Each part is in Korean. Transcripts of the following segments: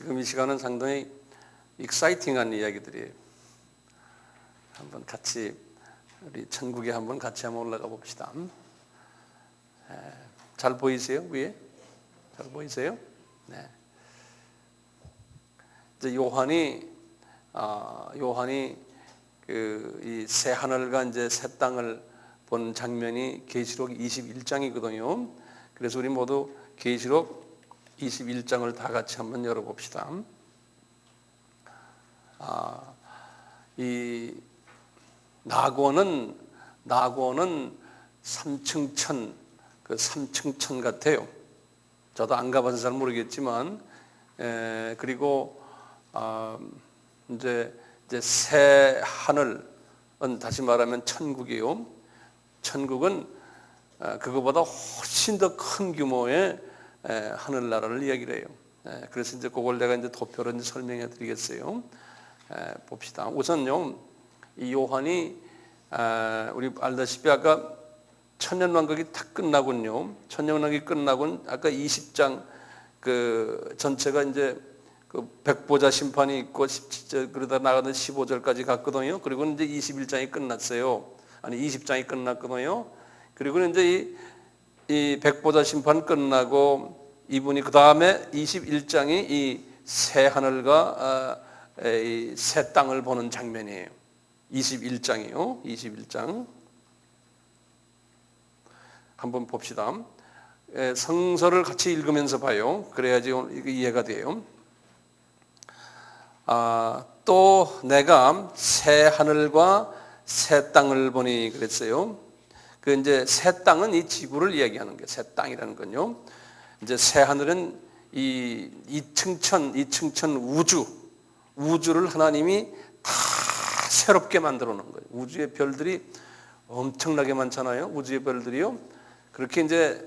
지금 이 시간은 상당히 익사이팅한 이야기들이에요. 한번 같이 우리 천국에 한번 같이 한번 올라가 봅시다. 잘 보이세요? 위에? 잘 보이세요? 네. 이제 요한이 이 새 하늘과 이제 새 땅을 본 장면이 계시록 21장이거든요. 그래서 우리 모두 계시록 21장을 다 같이 한번 열어봅시다. 이 낙원은 3층 천, 그 3층 천 같아요. 저도 안 가봐서 잘 모르겠지만, 그리고 이제 새 하늘은 다시 말하면 천국이요. 천국은 그거보다 훨씬 더 큰 규모의 하늘나라를 이야기를 해요. 그래서 이제 그걸 내가 이제 도표로 이제 설명해 드리겠어요. 봅시다. 우선요, 이 요한이 우리 알다시피 아까 천년왕국이 다 끝나군요. 천년왕국이 끝나군 아까 20장 그 전체가 이제 그 백보자 심판이 있고 17절 그러다 나가는 15절까지 갔거든요. 그리고 이제 21장이 끝났어요. 아니 20장이 끝났거든요. 그리고 이제 이 백보자 심판 끝나고 이분이 그 다음에 21장이 이 새 하늘과 이 새 땅을 보는 장면이에요. 21장이요. 21장 한번 봅시다. 성서를 같이 읽으면서 봐요. 그래야지 이해가 돼요. 또 내가 새 하늘과 새 땅을 보니 그랬어요. 그 이제 새 땅은 이 지구를 이야기하는 거예요. 새 땅이라는 건요. 이제 새 하늘은 이 이층천 우주를 하나님이 다 새롭게 만들어 놓은 거예요. 우주의 별들이 엄청나게 많잖아요. 우주의 별들이요. 그렇게 이제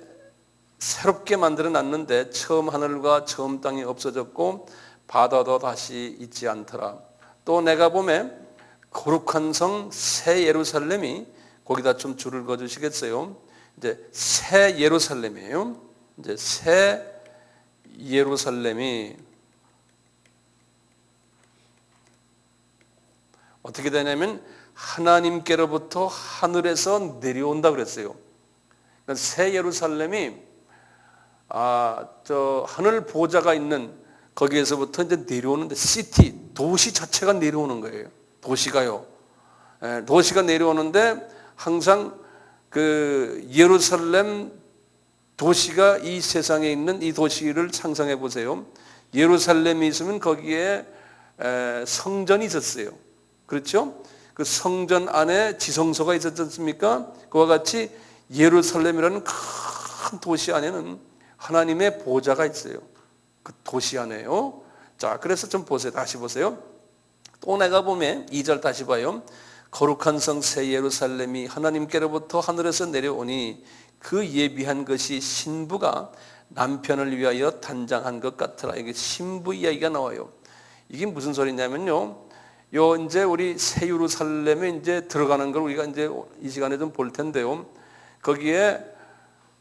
새롭게 만들어 놨는데 처음 하늘과 처음 땅이 없어졌고 바다도 다시 있지 않더라. 또 내가 보면 거룩한 성 새 예루살렘이 거기다 좀 줄을 그어 주시겠어요? 이제 새 예루살렘이에요. 이제 새 예루살렘이 어떻게 되냐면 하나님께로부터 하늘에서 내려온다 그랬어요. 그러니까 새 예루살렘이 저 하늘 보좌가 있는 거기에서부터 이제 내려오는데 시티 도시 자체가 내려오는 거예요. 도시가요. 도시가 내려오는데 항상 그 예루살렘 도시가 이 세상에 있는 이 도시를 상상해 보세요. 예루살렘이 있으면 거기에 성전이 있었어요. 그렇죠? 그 성전 안에 지성소가 있었지 않습니까? 그와 같이 예루살렘이라는 큰 도시 안에는 하나님의 보좌가 있어요. 그 도시 안에요. 자, 그래서 좀 보세요. 다시 보세요. 또 내가 보면 2절 다시 봐요. 거룩한 성 새 예루살렘이 하나님께로부터 하늘에서 내려오니 그 예비한 것이 신부가 남편을 위하여 단장한 것 같으라. 이게 신부 이야기가 나와요. 이게 무슨 소리냐면요. 이제 우리 새 예루살렘에 이제 들어가는 걸 우리가 이제 이 시간에 좀 볼 텐데요. 거기에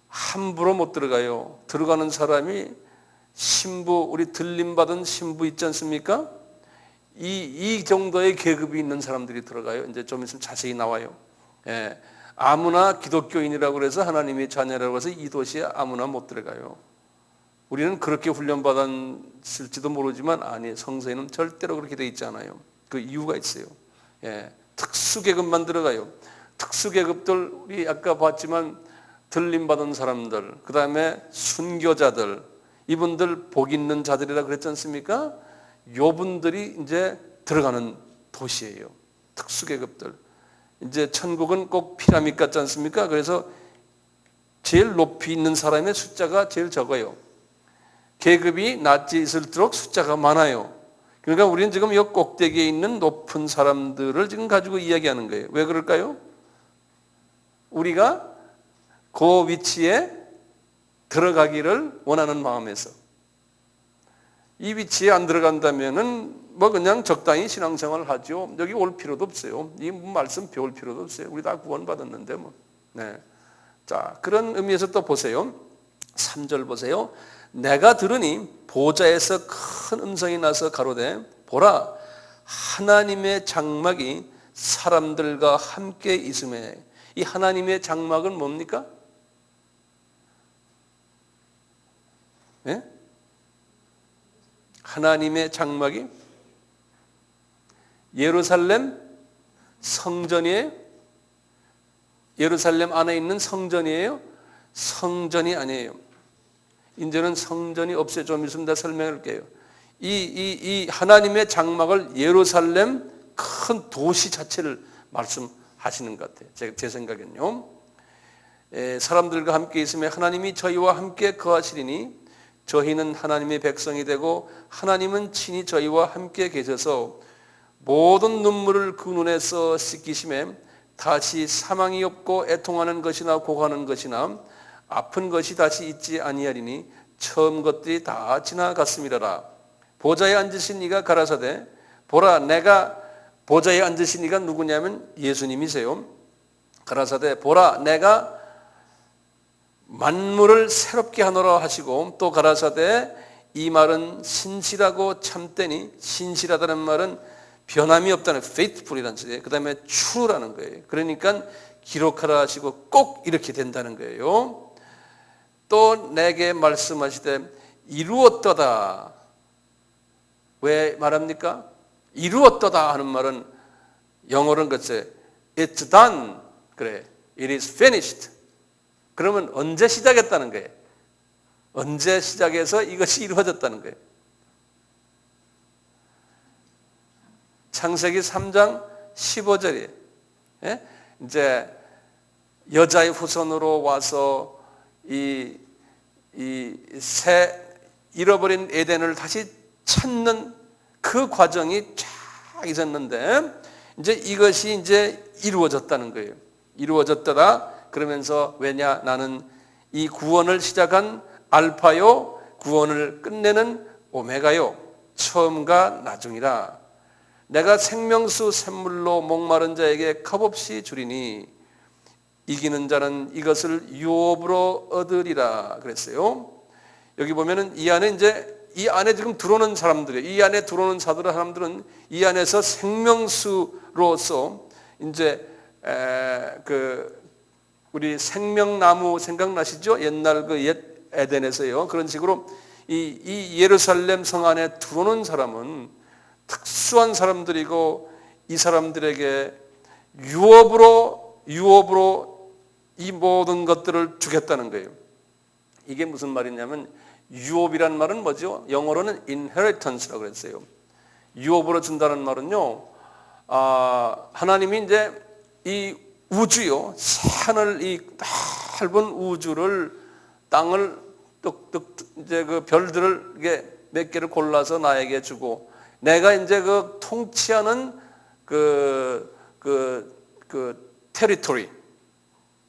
함부로 못 들어가요. 들어가는 사람이 신부, 우리 들림받은 신부 있지 않습니까? 이 정도의 계급이 있는 사람들이 들어가요. 이제 좀 있으면 자세히 나와요. 아무나 기독교인이라고 그래서 하나님의 자녀라고 해서 이 도시에 아무나 못 들어가요. 우리는 그렇게 훈련받았을지도 모르지만 아니, 성서에는 절대로 그렇게 돼 있지 않아요. 그 이유가 있어요. 특수계급만 들어가요. 특수계급들 우리 아까 봤지만 들림받은 사람들, 그 다음에 순교자들, 이분들 복 있는 자들이라 그랬지 않습니까? 요분들이 이제 들어가는 도시예요. 특수계급들. 이제 천국은 꼭 피라미드 같지 않습니까? 그래서 제일 높이 있는 사람의 숫자가 제일 적어요. 계급이 낮지 있을수록 숫자가 많아요. 그러니까 우리는 지금 이 꼭대기에 있는 높은 사람들을 지금 가지고 이야기하는 거예요. 왜 그럴까요? 우리가 그 위치에 들어가기를 원하는 마음에서. 이 위치에 안 들어간다면은 뭐 그냥 적당히 신앙생활을 하죠. 여기 올 필요도 없어요. 이 말씀 배울 필요도 없어요. 우리 다 구원받았는데 뭐. 네. 자, 그런 의미에서 또 보세요. 3절 보세요. 내가 들으니 보좌에서 큰 음성이 나서 가로되 보라 하나님의 장막이 사람들과 함께 있음에. 이 하나님의 장막은 뭡니까? 예? 하나님의 장막이 예루살렘 성전이에요? 예루살렘 안에 있는 성전이에요? 성전이 아니에요. 이제는 성전이 없어요. 좀 있으면 다 설명할게요. 이 하나님의 장막을 예루살렘 큰 도시 자체를 말씀하시는 것 같아요. 제 생각엔요. 사람들과 함께 있으며 하나님이 저희와 함께 거하시리니 저희는 하나님의 백성이 되고 하나님은 친히 저희와 함께 계셔서 모든 눈물을 그 눈에서 씻기심에 다시 사망이 없고 애통하는 것이나 고하는 것이나 아픈 것이 다시 있지 아니하리니 처음 것들이 다 지나갔음이라라. 보좌에 앉으신 이가 가라사대 보라 내가 보좌에 앉으신 이가 누구냐면 예수님이세요. 가라사대 보라 내가 만물을 새롭게 하노라 하시고 또 가라사대 이 말은 신실하고 참되니 신실하다는 말은 변함이 없다는 faithful이라는 뜻이에요. 그 다음에 true라는 거예요. 그러니까 기록하라 하시고 꼭 이렇게 된다는 거예요. 또 내게 말씀하시되 이루었도다. 왜 말합니까? 이루었도다 하는 말은 영어로는 글쎄 it's done. 그래. it is finished. 그러면 언제 시작했다는 거예요? 언제 시작해서 이것이 이루어졌다는 거예요? 창세기 3장 15절이에요. 예? 이제 여자의 후손으로 와서 이 새 잃어버린 에덴을 다시 찾는 그 과정이 쫙 있었는데 이제 이것이 이제 이루어졌다는 거예요. 이루어졌다. 그러면서 왜냐 나는 이 구원을 시작한 알파요 구원을 끝내는 오메가요 처음과 나중이라. 내가 생명수 샘물로 목마른 자에게 값없이 주리니 이기는 자는 이것을 유업으로 얻으리라 그랬어요. 여기 보면은 이 안에 지금 들어오는 사람들이에요. 이 안에 들어오는 사람들은 이 안에서 생명수로서 이제 우리 생명나무 생각나시죠? 옛날 그 옛 에덴에서요. 그런 식으로 이 예루살렘 성 안에 들어오는 사람은 특수한 사람들이고 이 사람들에게 유업으로 이 모든 것들을 주겠다는 거예요. 이게 무슨 말이냐면 유업이란 말은 뭐죠? 영어로는 inheritance라고 그랬어요. 유업으로 준다는 말은요. 하나님이 이제 이 우주요. 하늘 이 넓은 우주를 땅을 이제 그 별들을 이게 몇 개를 골라서 나에게 주고 내가 이제 그 통치하는 그 테리토리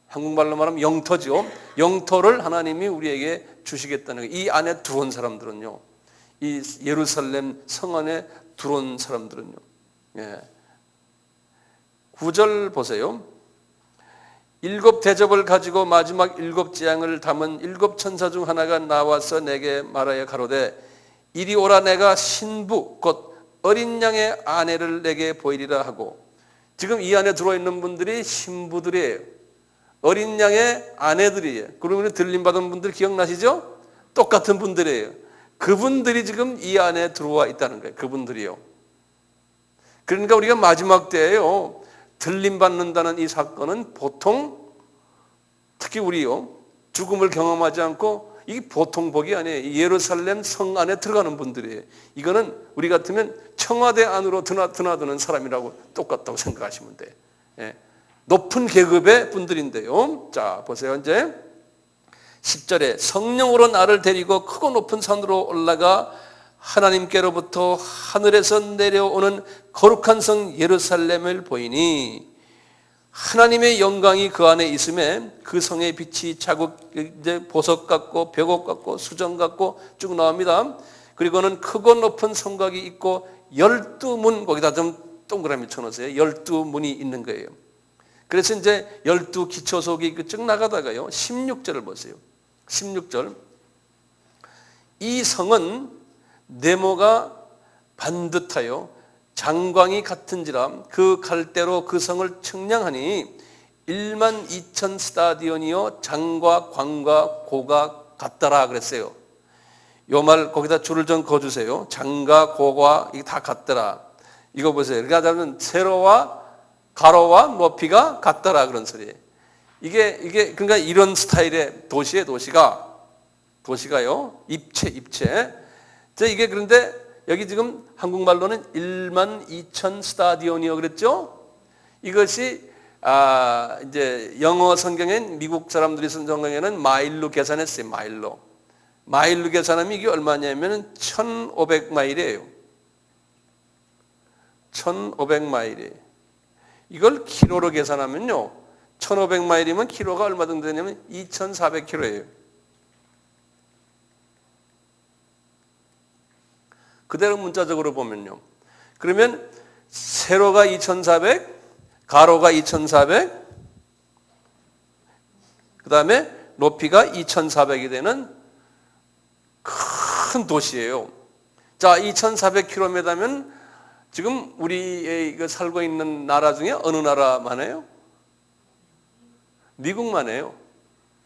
한국말로 말하면 영토죠. 영토를 하나님이 우리에게 주시겠다는 거예요. 이 안에 들어온 사람들은요. 이 예루살렘 성 안에 들어온 사람들은요. 예. 9절 보세요. 7 대접을 가지고 마지막 7 재앙을 담은 7 천사 중 하나가 나와서 내게 말하여 가로되 이리 오라 내가 신부 곧 어린 양의 아내를 내게 보이리라 하고. 지금 이 안에 들어있는 분들이 신부들이에요. 어린 양의 아내들이에요. 그리고 우리 들림받은 분들 기억나시죠? 똑같은 분들이에요. 그분들이 지금 이 안에 들어와 있다는 거예요. 그분들이요. 그러니까 우리가 마지막 때에요. 들림받는다는 이 사건은 보통 특히 우리요. 죽음을 경험하지 않고 이게 보통 복이 아니에요. 예루살렘 성 안에 들어가는 분들이에요. 이거는 우리 같으면 청와대 안으로 드나드는 사람이라고 똑같다고 생각하시면 돼요. 예. 높은 계급의 분들인데요. 자, 보세요. 이제 10절에 성령으로 나를 데리고 크고 높은 산으로 올라가 하나님께로부터 하늘에서 내려오는 거룩한 성 예루살렘을 보이니 하나님의 영광이 그 안에 있음에 그 성의 빛이 자국 이제 보석 같고 벽옥 같고 수정 같고 쭉 나옵니다. 그리고는 크고 높은 성곽이 있고 12문 거기다 좀 동그라미 쳐놓으세요. 12문이 있는 거예요. 그래서 이제 12 기초석이 쭉 나가다가요. 16절을 보세요. 16절 이 성은 네모가 반듯하여 장광이 같은지라 그 갈대로 그 성을 측량하니 1만 2천 스타디온이요 장과 광과 고가 같더라 그랬어요. 요 말 거기다 줄을 좀 그어주세요. 장과 고가 이게 다 같더라. 이거 보세요. 그러니까 세로와 가로와 높이가 같더라 그런 소리예요. 이게 그러니까 이런 스타일의 도시가요. 입체. 자, 이게 그런데 여기 지금 한국말로는 1만 2천 스타디온이요 그랬죠? 이것이 이제 영어 성경엔 미국 사람들이 쓴 성경에는 마일로 계산했어요. 마일로 계산하면 이게 얼마냐면 1,500마일이에요. 1,500마일이에요. 이걸 키로로 계산하면요. 1,500마일이면 키로가 얼마 정도 되냐면 2,400km예요. 그대로 문자적으로 보면요. 그러면 세로가 2,400, 가로가 2,400, 그 다음에 높이가 2,400이 되는 큰 도시예요. 자, 2,400km면 지금 우리 살고 있는 나라 중에 어느 나라만 해요? 미국만 해요.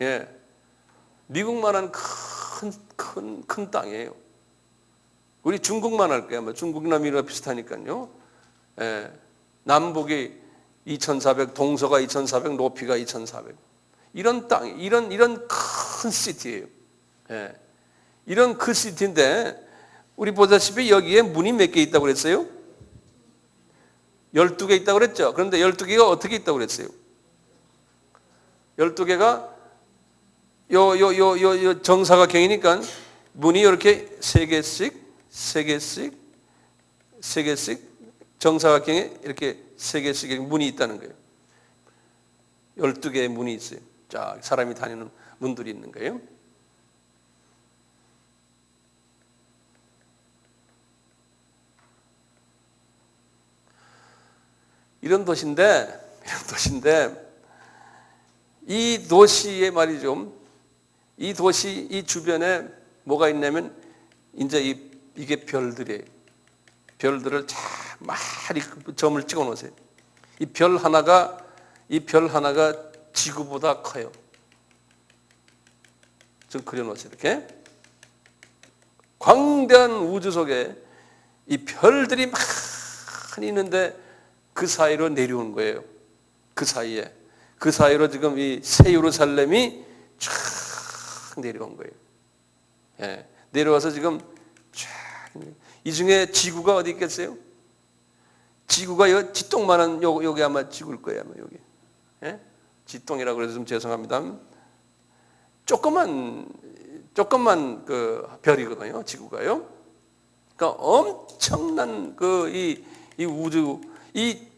예. 미국만한 큰 땅이에요. 우리 중국만 할 거야. 중국이나 미국이나 비슷하니까요. 예. 남북이 2,400, 동서가 2,400, 높이가 2,400. 이런 땅, 이런 큰 시티예요. 예. 이런 큰 시티인데 우리 보다시피 여기에 문이 몇 개 있다고 그랬어요? 12개 있다고 그랬죠. 그런데 12개가 어떻게 있다고 그랬어요? 12개가 요 정사각형이니까 문이 이렇게 3개씩 정사각형에 이렇게 3개씩 문이 있다는 거예요. 12개의 문이 있어요. 자, 사람이 다니는 문들이 있는 거예요. 이런 도시인데 이 도시에 말이죠. 이 도시 이 주변에 뭐가 있냐면 이제 이게 별들이에요. 별들을 많이 점을 찍어 놓으세요. 이 별 하나가 지구보다 커요. 좀 그려 놓으세요. 이렇게 광대한 우주 속에 이 별들이 많이 있는데 그 사이로 내려온 거예요. 그 사이로 지금 이 새 예루살렘이 쫙 내려온 거예요. 예, 내려와서 지금 쫙 이 중에 지구가 어디 있겠어요? 지구가 요 지똥만한 요게 아마 지구일 거예요. 아마 여기. 예? 지똥이라고 그래서 좀 죄송합니다. 조그만 그 별이거든요. 지구가요. 그러니까 엄청난 이 우주 이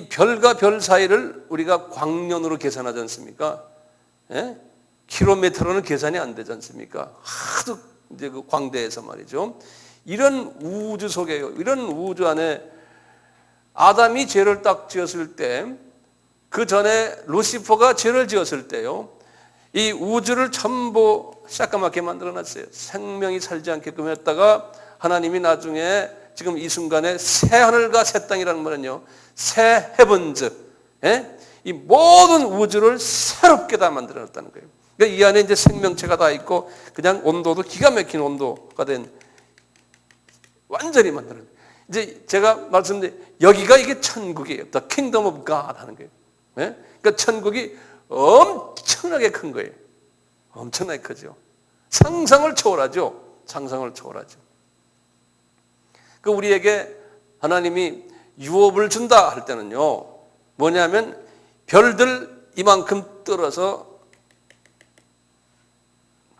별과 별 사이를 우리가 광년으로 계산하지 않습니까? 예? 킬로미터로는 계산이 안 되지 않습니까? 하도 이제 그 광대에서 말이죠. 이런 우주 속에요. 이런 우주 안에 아담이 죄를 딱 지었을 때, 그 전에 루시퍼가 죄를 지었을 때요. 이 우주를 전부 새까맣게 만들어놨어요. 생명이 살지 않게끔 했다가 하나님이 나중에 지금 이 순간에 새 하늘과 새 땅이라는 말은요. 새 헤븐즈, 이 모든 우주를 새롭게 다 만들어놨다는 거예요. 그러니까 이 안에 이제 생명체가 다 있고 그냥 온도도 기가 막힌 온도가 된 완전히 만들어요. 이제 제가 말씀드린 여기가 이게 천국이에요. The Kingdom of God 하는 거예요. 그러니까 천국이 엄청나게 큰 거예요. 엄청나게 크죠. 상상을 초월하죠. 그 우리에게 하나님이 유업을 준다 할 때는요. 뭐냐면 별들 이만큼 떨어서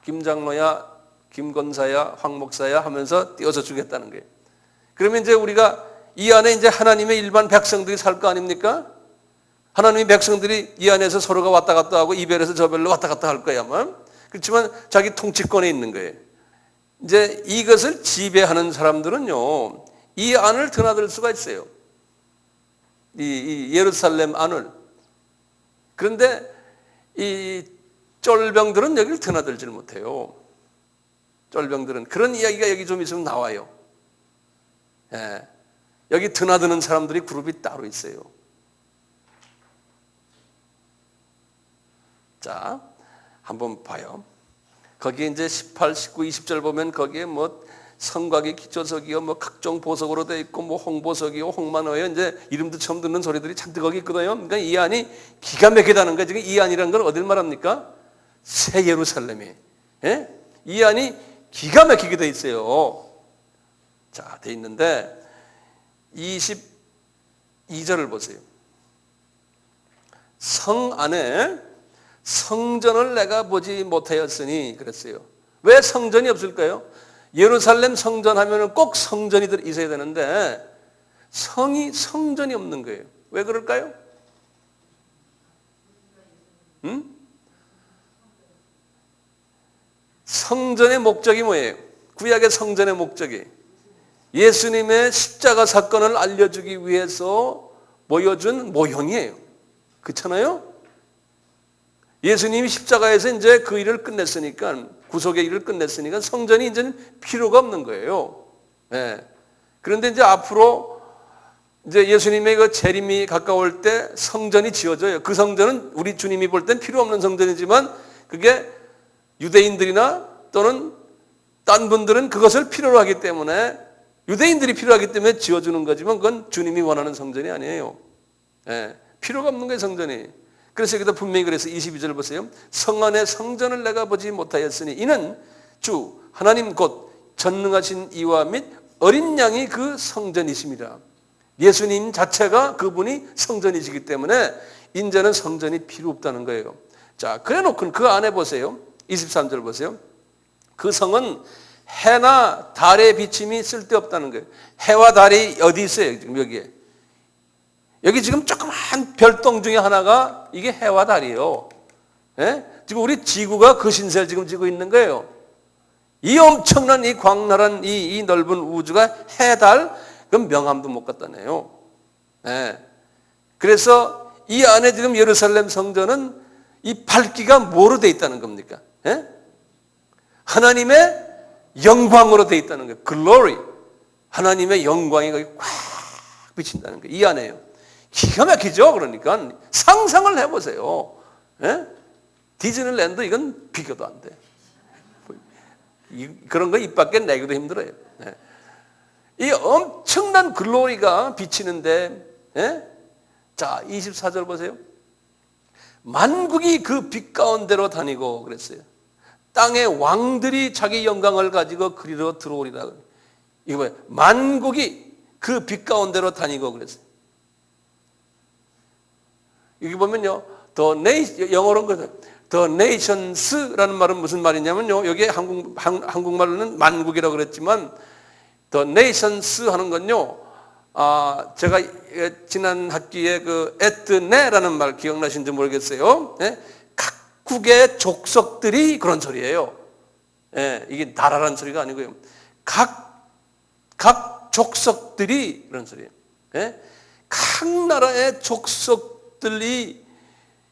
김장로야, 김건사야, 황 목사야 하면서 띄워서 주겠다는 거예요. 그러면 이제 우리가 이 안에 이제 하나님의 일반 백성들이 살 거 아닙니까? 하나님의 백성들이 이 안에서 서로가 왔다 갔다 하고 이 별에서 저 별로 왔다 갔다 할 거야만. 그렇지만 자기 통치권에 있는 거예요. 이제 이것을 지배하는 사람들은요, 이 안을 드나들 수가 있어요. 이 예루살렘 안을. 그런데 이 쫄병들은 여기를 드나들질 못해요. 쫄병들은. 그런 이야기가 여기 좀 있으면 나와요. 예. 여기 드나드는 사람들이 그룹이 따로 있어요. 자, 한번 봐요. 거기에 이제 18, 19, 20절 보면 거기에 뭐 성곽이 기초석이요, 뭐 각종 보석으로 되어 있고, 뭐 홍보석이요, 홍만호요, 이제 이름도 처음 듣는 소리들이 잔뜩 거기 있거든요. 그러니까 이 안이 기가 막히다는 거예요. 지금 이 안이라는 건 어딜 말합니까? 새 예루살렘이. 예? 이 안이 기가 막히게 돼 있어요. 자, 돼 있는데 22절을 보세요. 성 안에 성전을 내가 보지 못하였으니 그랬어요. 왜 성전이 없을까요? 예루살렘 성전 하면은 꼭 성전이 있어야 되는데 성전이 없는 거예요. 왜 그럴까요? 성전의 목적이 뭐예요? 구약의 성전의 목적이 예수님의 십자가 사건을 알려주기 위해서 보여준 모형이에요. 그렇잖아요? 예수님이 십자가에서 이제 그 일을 끝냈으니까, 구속의 일을 끝냈으니까 성전이 이제는 필요가 없는 거예요. 네. 그런데 이제 앞으로 이제 예수님의 그 재림이 가까울 때 성전이 지어져요. 그 성전은 우리 주님이 볼 땐 필요 없는 성전이지만 그게 유대인들이나 또는 딴 분들은 그것을 필요로 하기 때문에, 유대인들이 필요하기 때문에 지어주는 거지만 그건 주님이 원하는 성전이 아니에요. 네. 필요가 없는 거예요, 성전이. 그래서 여기다 분명히 그래서 22절 보세요. 성 안의 성전을 내가 보지 못하였으니 이는 주 하나님 곧 전능하신 이와 및 어린 양이 그 성전이십니다. 예수님 자체가 그분이 성전이시기 때문에 이제는 성전이 필요 없다는 거예요. 자, 그래 놓고 그 안에 보세요. 23절 보세요. 그 성은 해나 달의 비침이 쓸데없다는 거예요. 해와 달이 어디 있어요? 지금 여기에. 여기 지금 조그만 별똥 중에 하나가 이게 해와 달이에요. 예? 지금 우리 지구가 그 신세를 지금 지고 있는 거예요. 이 엄청난 이 광활한 이 넓은 우주가 해, 달, 그럼 명함도 못 갖다 내요. 예. 그래서 이 안에 지금 예루살렘 성전은 이 밝기가 뭐로 되어 있다는 겁니까? 예? 하나님의 영광으로 되어 있다는 거예요. 글로리. 하나님의 영광이 거기 꽉 비친다는 거예요. 이 안에요. 기가 막히죠. 그러니까 상상을 해보세요. 예? 디즈니랜드 이건 비교도 안 돼. 그런 거 입 밖에 내기도 힘들어요. 예? 이 엄청난 글로리가 비치는데, 예? 자, 24절 보세요. 만국이 그 빛 가운데로 다니고 그랬어요. 땅의 왕들이 자기 영광을 가지고 그리로 들어오리라. 이거 뭐예요? 만국이 그 빛 가운데로 다니고 그랬어요. 여기 보면요, 영어로는 The Nations라는 말은 무슨 말이냐면요, 여기 한국말로는 만국이라고 그랬지만 The Nations 하는 건요, 제가 지난 학기에 그 에트네라는 말 기억나신지 모르겠어요. 예? 각국의 족속들이 그런 소리예요. 예, 이게 나라라는 소리가 아니고요. 각 족속들이 그런 소리예요. 예? 각 나라의 족속들이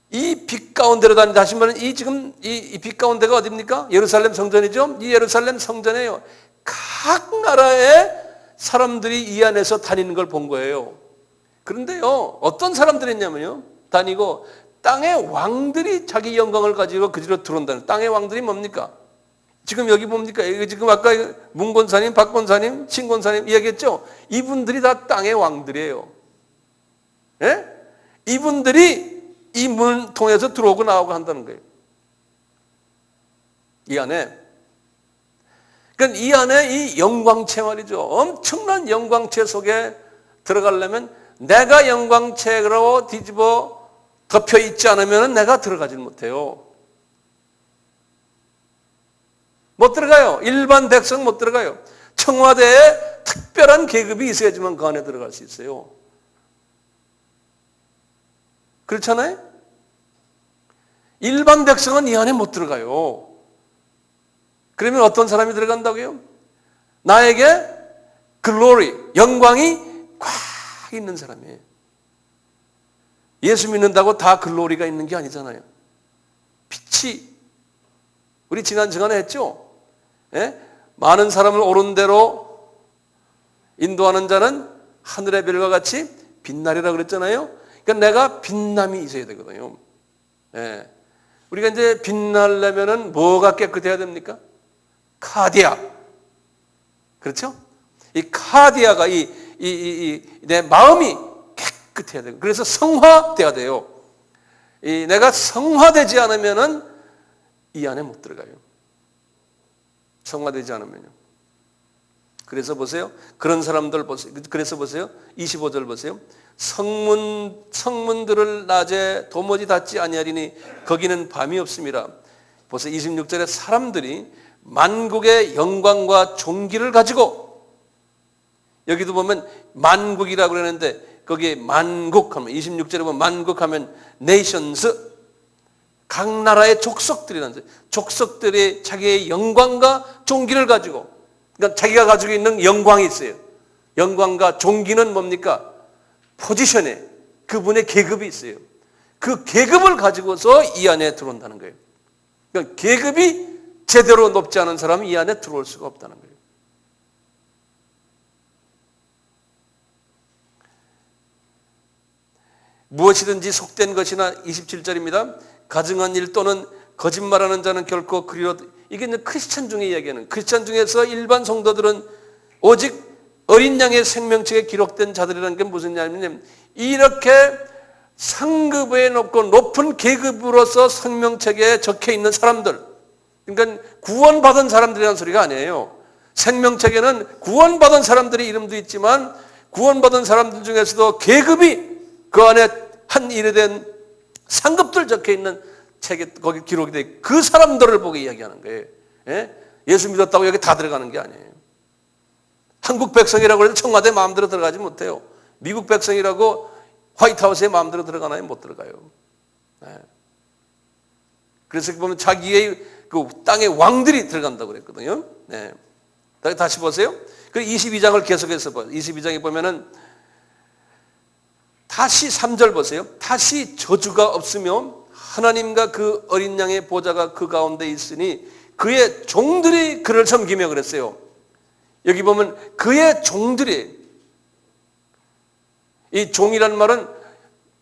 이 빛 가운데로 다닌다 하시면 이 지금 이 빛 가운데가 어디입니까? 예루살렘 성전이죠. 이 예루살렘 성전에요. 각 나라의 사람들이 이 안에서 다니는 걸 본 거예요. 그런데요, 어떤 사람들이 있냐면요, 다니고 땅의 왕들이 자기 영광을 가지고 그지로 들어온다는. 땅의 왕들이 뭡니까? 지금 여기 뭡니까? 지금 아까 문권사님, 박권사님, 신권사님 이야기했죠? 이분들이 다 땅의 왕들이에요. 예? 이분들이 이 문 통해서 들어오고 나오고 한다는 거예요. 이 안에. 그러니까 이 안에 이 영광체 말이죠. 엄청난 영광체 속에 들어가려면 내가 영광체로 뒤집어 덮여 있지 않으면 내가 들어가질 못해요. 못 들어가요. 일반 백성 못 들어가요. 청와대에 특별한 계급이 있어야지만 그 안에 들어갈 수 있어요. 그렇잖아요? 일반 백성은 이 안에 못 들어가요. 그러면 어떤 사람이 들어간다고요? 나에게 글로리, 영광이 꽉 있는 사람이에요. 예수 믿는다고 다 글로리가 있는 게 아니잖아요. 빛이, 우리 지난 시간에 했죠? 예? 많은 사람을 옳은 대로 인도하는 자는 하늘의 별과 같이 빛나리라 그랬잖아요. 그러니까 내가 빛남이 있어야 되거든요. 예. 우리가 이제 빛나려면은 뭐가 깨끗해야 됩니까? 카디아. 그렇죠? 이 카디아가 내 마음이 깨끗해야 돼요. 그래서 성화돼야 돼요. 내가 성화되지 않으면은 이 안에 못 들어가요. 성화되지 않으면요. 그래서 보세요. 그런 사람들 보세요. 그래서 보세요. 25절 보세요. 성문들을 낮에 도무지 닫지 아니하리니 거기는 밤이 없음이라. 보세요. 26절에 사람들이 만국의 영광과 존귀를 가지고, 여기도 보면 만국이라고 그러는데 거기에 만국하면 26절에 보면 만국하면 nations, 각 나라의 족속들이라는 거예요. 족속들이 자기의 영광과 존귀를 가지고, 그러니까 자기가 가지고 있는 영광이 있어요. 영광과 존귀는 뭡니까? 포지션에 그분의 계급이 있어요. 그 계급을 가지고서 이 안에 들어온다는 거예요. 그러니까 계급이 제대로 높지 않은 사람은 이 안에 들어올 수가 없다는 거예요. 무엇이든지 속된 것이나 27절입니다. 가증한 일 또는 거짓말하는 자는 결코 그리로, 이게 이제 크리스찬 중에 이야기하는, 크리스찬 중에서 일반 성도들은 오직 어린 양의 생명책에 기록된 자들이라는 게 무슨 말이냐면, 이렇게 상급에 높고 높은 계급으로서 생명책에 적혀 있는 사람들, 그러니까 구원받은 사람들이라는 소리가 아니에요. 생명책에는 구원받은 사람들의 이름도 있지만 구원받은 사람들 중에서도 계급이 그 안에 한 일에 대한 상급들 적혀 있는 책에 거기 기록이 돼, 그 사람들을 보고 이야기하는 거예요. 예? 예수 믿었다고 여기 다 들어가는 게 아니에요. 한국 백성이라고 해서 청와대 마음대로 들어가지 못해요. 미국 백성이라고 화이트하우스에 마음대로 들어가나요? 못 들어가요. 예. 그래서 보면 자기의 그 땅의 왕들이 들어간다고 그랬거든요. 네. 다시 보세요. 그 22장을 계속해서 봐요. 22장에 보면은 다시 3절 보세요. 다시 저주가 없으며 하나님과 그 어린 양의 보좌가 그 가운데 있으니 그의 종들이 그를 섬기며 그랬어요. 여기 보면 그의 종들이, 이 종이라는 말은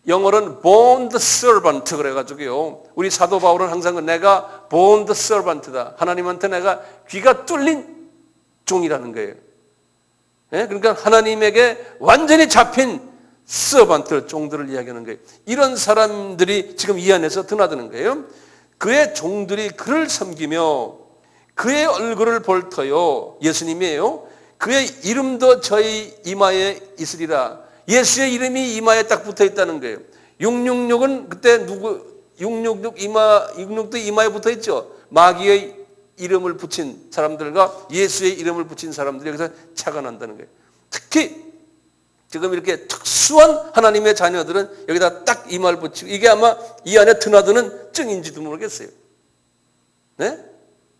영어로는 bond servant 그래가지고요. 우리 사도 바울은 항상 내가 bond servant다. 하나님한테 내가 귀가 뚫린 종이라는 거예요. 예? 그러니까 하나님에게 완전히 잡힌 servant, 종들을 이야기하는 거예요. 이런 사람들이 지금 이 안에서 드나드는 거예요. 그의 종들이 그를 섬기며 그의 얼굴을 볼 터요. 예수님이에요. 그의 이름도 저희 이마에 있으리라. 예수의 이름이 이마에 딱 붙어 있다는 거예요. 666은 그때 666도 이마에 붙어 있죠. 마귀의 이름을 붙인 사람들과 예수의 이름을 붙인 사람들이 여기서 차가 난다는 거예요. 특히 지금 이렇게 특수한 하나님의 자녀들은 여기다 딱 이마를 붙이고, 이게 아마 이 안에 드나드는 증인지도 모르겠어요. 네?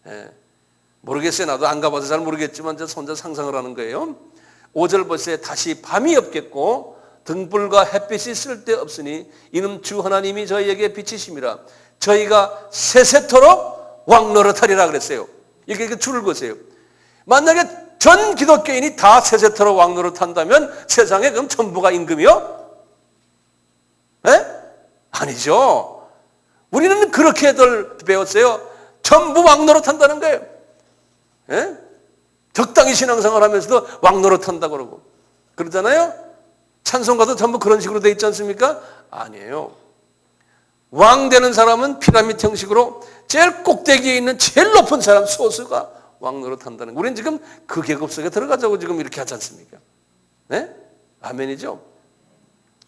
네. 모르겠어요. 나도 안 가봐서 잘 모르겠지만 저 혼자 상상을 하는 거예요. 5절 보세요. 다시 밤이 없겠고 등불과 햇빛이 쓸데없으니 이는 주 하나님이 저희에게 빛이심이라. 저희가 세세토록 왕노릇하리라 그랬어요. 이렇게 줄을 보세요. 만약에 전 기독교인이 다 세세토록 왕노릇한다면 세상에 그럼 전부가 임금이요? 네? 아니죠. 우리는 그렇게들 배웠어요. 전부 왕노릇한다는 거예요. 예? 적당히 신앙생활 하면서도 왕노릇한다 그러고 그러잖아요. 찬송가도 전부 그런 식으로 돼 있지 않습니까? 아니에요. 왕 되는 사람은 피라미드 형식으로 제일 꼭대기에 있는 제일 높은 사람 소수가 왕노릇한다는 거예요. 우리는 지금 그 계급 속에 들어가자고 지금 이렇게 하지 않습니까? 네? 아멘이죠.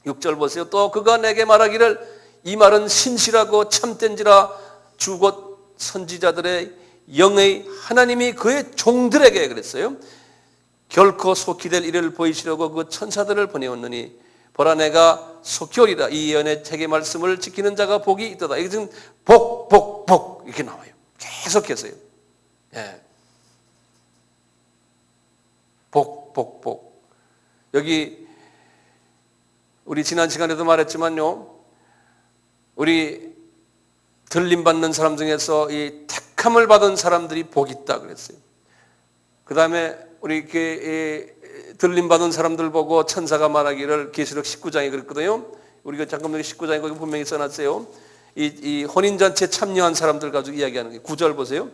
6절 보세요. 또 그가 내게 말하기를 이 말은 신실하고 참된지라 주 곧 선지자들의 영의 하나님이 그의 종들에게 그랬어요. 결코 속히 될 일을 보이시려고 그 천사들을 보내었느니 보라 내가 속히 오리라. 이 예언의 책의 말씀을 지키는 자가 복이 있도다. 이게 지금 복 이렇게 나와요. 계속해서요. 예. 복. 여기 우리 지난 시간에도 말했지만요. 우리 들림 받는 사람 중에서 이 택함을 받은 사람들이 복이 있다 그랬어요. 그 다음에 우리 이렇게 들림받은 사람들 보고 천사가 말하기를 계시록 19장에 그랬거든요. 우리가 잠깐 19장에 거기 분명히 써놨어요. 이 혼인잔치에 참여한 사람들 가지고 이야기하는 게 9절 보세요.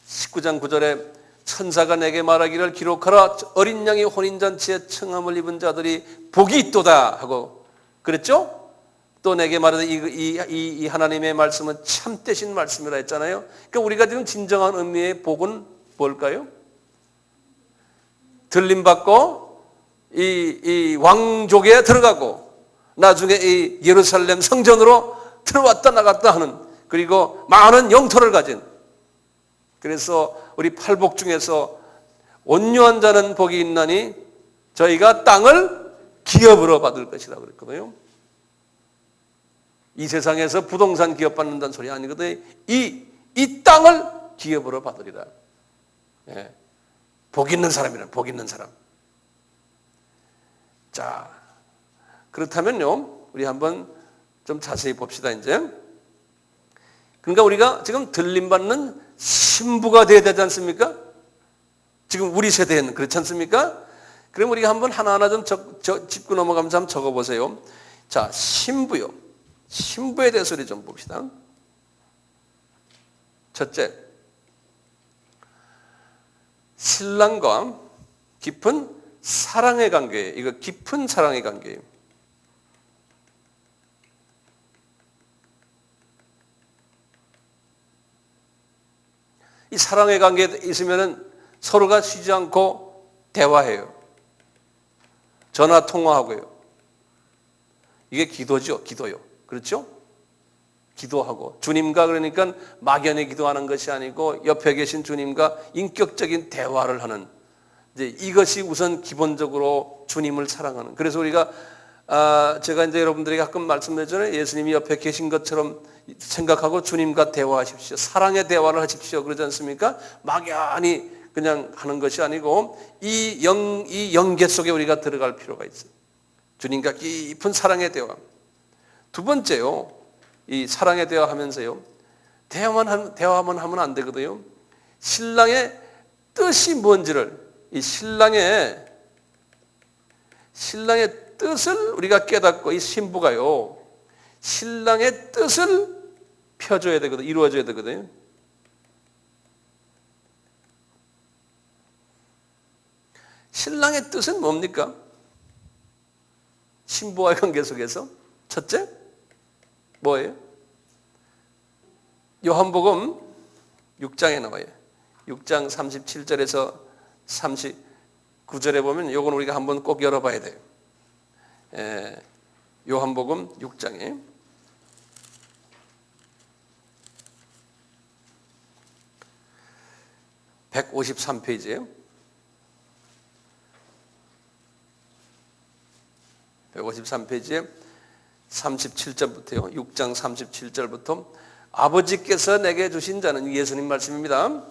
19장 9절에 천사가 내게 말하기를 기록하라. 어린 양이 혼인잔치에 청함을 입은 자들이 복이 있도다 하고 그랬죠? 또 내게 말하되 이 하나님의 말씀은 참되신 말씀이라 했잖아요. 그러니까 우리가 지금 진정한 의미의 복은 뭘까요? 들림받고 이 왕족에 들어가고 나중에 이 예루살렘 성전으로 들어왔다 나갔다 하는, 그리고 많은 영토를 가진, 그래서 우리 팔복 중에서 온유한 자는 복이 있나니 저희가 땅을 기업으로 받을 것이라고 그랬거든요. 이 세상에서 부동산 기업 받는다는 소리 아니거든요. 이 땅을 기업으로 받으리라. 예. 복 있는 사람이란, 복 있는 사람. 자, 그렇다면요, 우리 한번 좀 자세히 봅시다, 이제. 그러니까 우리가 지금 들림받는 신부가 되어야 되지 않습니까? 지금 우리 세대에는 그렇지 않습니까? 그럼 우리가 한번 하나하나 좀 짚고 넘어가면서 한번 적어보세요. 자, 신부요. 신부에 대해서 우리 좀 봅시다. 첫째, 신랑과 깊은 사랑의 관계예요. 이거 깊은 사랑의 관계예요. 이 사랑의 관계에 있으면 서로가 쉬지 않고 대화해요. 전화 통화하고요. 이게 기도죠, 기도요. 그렇죠? 기도하고 주님과, 그러니까 막연히 기도하는 것이 아니고 옆에 계신 주님과 인격적인 대화를 하는, 이제 이것이 우선 기본적으로 주님을 사랑하는. 그래서 우리가 제가 이제 여러분들에게 가끔 말씀드렸잖아요. 예수님이 옆에 계신 것처럼 생각하고 주님과 대화하십시오. 사랑의 대화를 하십시오. 그러지 않습니까? 막연히 그냥 하는 것이 아니고 이 영계 속에 우리가 들어갈 필요가 있어요. 주님과 깊은 사랑의 대화. 두 번째요, 이 사랑의 대화 하면서요, 대화만 하면 안 되거든요. 신랑의 뜻이 뭔지를, 이 신랑의 뜻을 우리가 깨닫고, 이 신부가요, 신랑의 뜻을 펴줘야 되거든요. 이루어줘야 되거든요. 신랑의 뜻은 뭡니까? 신부와의 관계 속에서 첫째 뭐예요? 요한복음 6장에 나와요. 6장 37절에서 39절에 보면 요건 우리가 한번 꼭 열어봐야 돼요. 요한복음 6장에 153페이지예요. 153페이지에 37절부터요. 6장 37절부터 아버지께서 내게 주신 자는, 예수님 말씀입니다.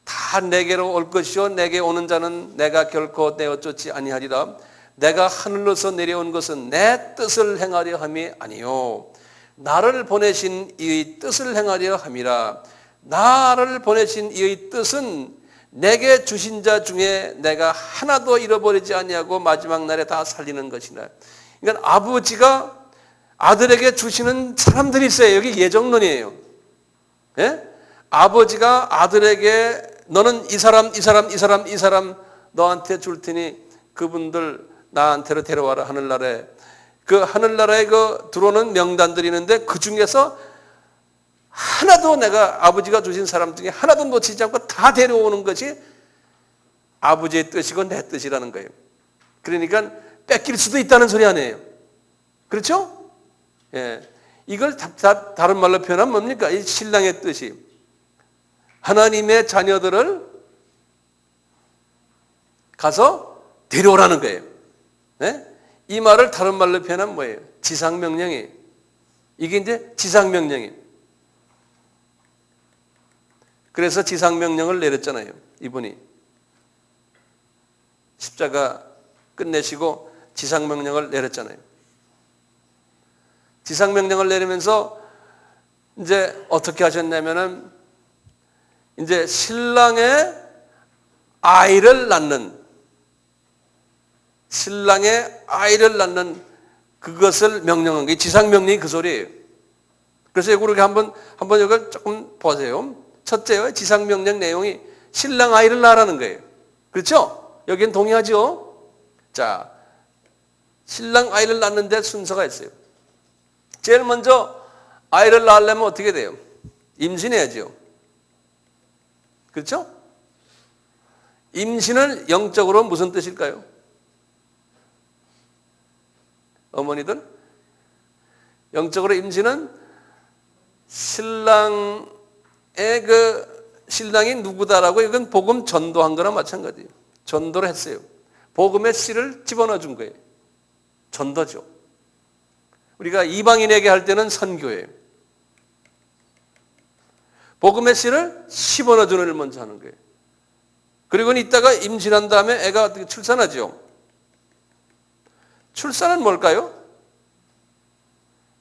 다 내게로 올 것이요 내게 오는 자는 내가 결코 내어 쫓지 아니하리라. 내가 하늘로서 내려온 것은 내 뜻을 행하려 함이 아니요 나를 보내신 이의 뜻을 행하려 함이라. 나를 보내신 이의 뜻은 내게 주신 자 중에 내가 하나도 잃어버리지 아니하고 마지막 날에 다 살리는 것이라. 그러니까 아버지가 아들에게 주시는 사람들이 있어요. 여기 예정론이에요. 예? 아버지가 아들에게 너는 이 사람 너한테 줄 테니 그분들 나한테로 데려와라. 하늘나라에. 그 하늘나라에 들어오는 명단들이 있는데 그 중에서 하나도, 내가 아버지가 주신 사람 중에 하나도 놓치지 않고 다 데려오는 것이 아버지의 뜻이고 내 뜻이라는 거예요. 그러니까 뺏길 수도 있다는 소리 아니에요. 그렇죠? 예. 이걸 다른 말로 표현하면 뭡니까? 이 신랑의 뜻이 하나님의 자녀들을 가서 데려오라는 거예요. 예? 이 말을 다른 말로 표현하면 뭐예요? 지상명령이에요. 이게 이제 지상명령이에요. 그래서 지상명령을 내렸잖아요. 이분이 십자가 끝내시고 지상명령을 내렸잖아요. 지상명령을 내리면서 이제 어떻게 하셨냐면은 이제 신랑의 아이를 낳는, 신랑의 아이를 낳는 그것을 명령한 게 지상명령이 그 소리예요. 그래서 이거 우리가 한번 이걸 조금 보세요. 첫째요, 지상명령 내용이 신랑 아이를 낳으라는 거예요. 그렇죠? 여기는 동의하죠? 자, 신랑 아이를 낳는데 순서가 있어요. 제일 먼저 아이를 낳으려면 어떻게 돼요? 임신해야죠. 그렇죠? 임신은 영적으로 무슨 뜻일까요? 어머니들? 영적으로 임신은 신랑의 신랑이 누구다라고 이건 복음 전도한 거나 마찬가지예요. 전도를 했어요. 복음의 씨를 집어넣어 준 거예요. 전도죠. 우리가 이방인에게 할 때는 선교예요. 복음의 씨를 집어넣어 주는 일을 먼저 하는 거예요. 그리고 이따가 임신한 다음에 애가 어떻게 출산하죠. 출산은 뭘까요?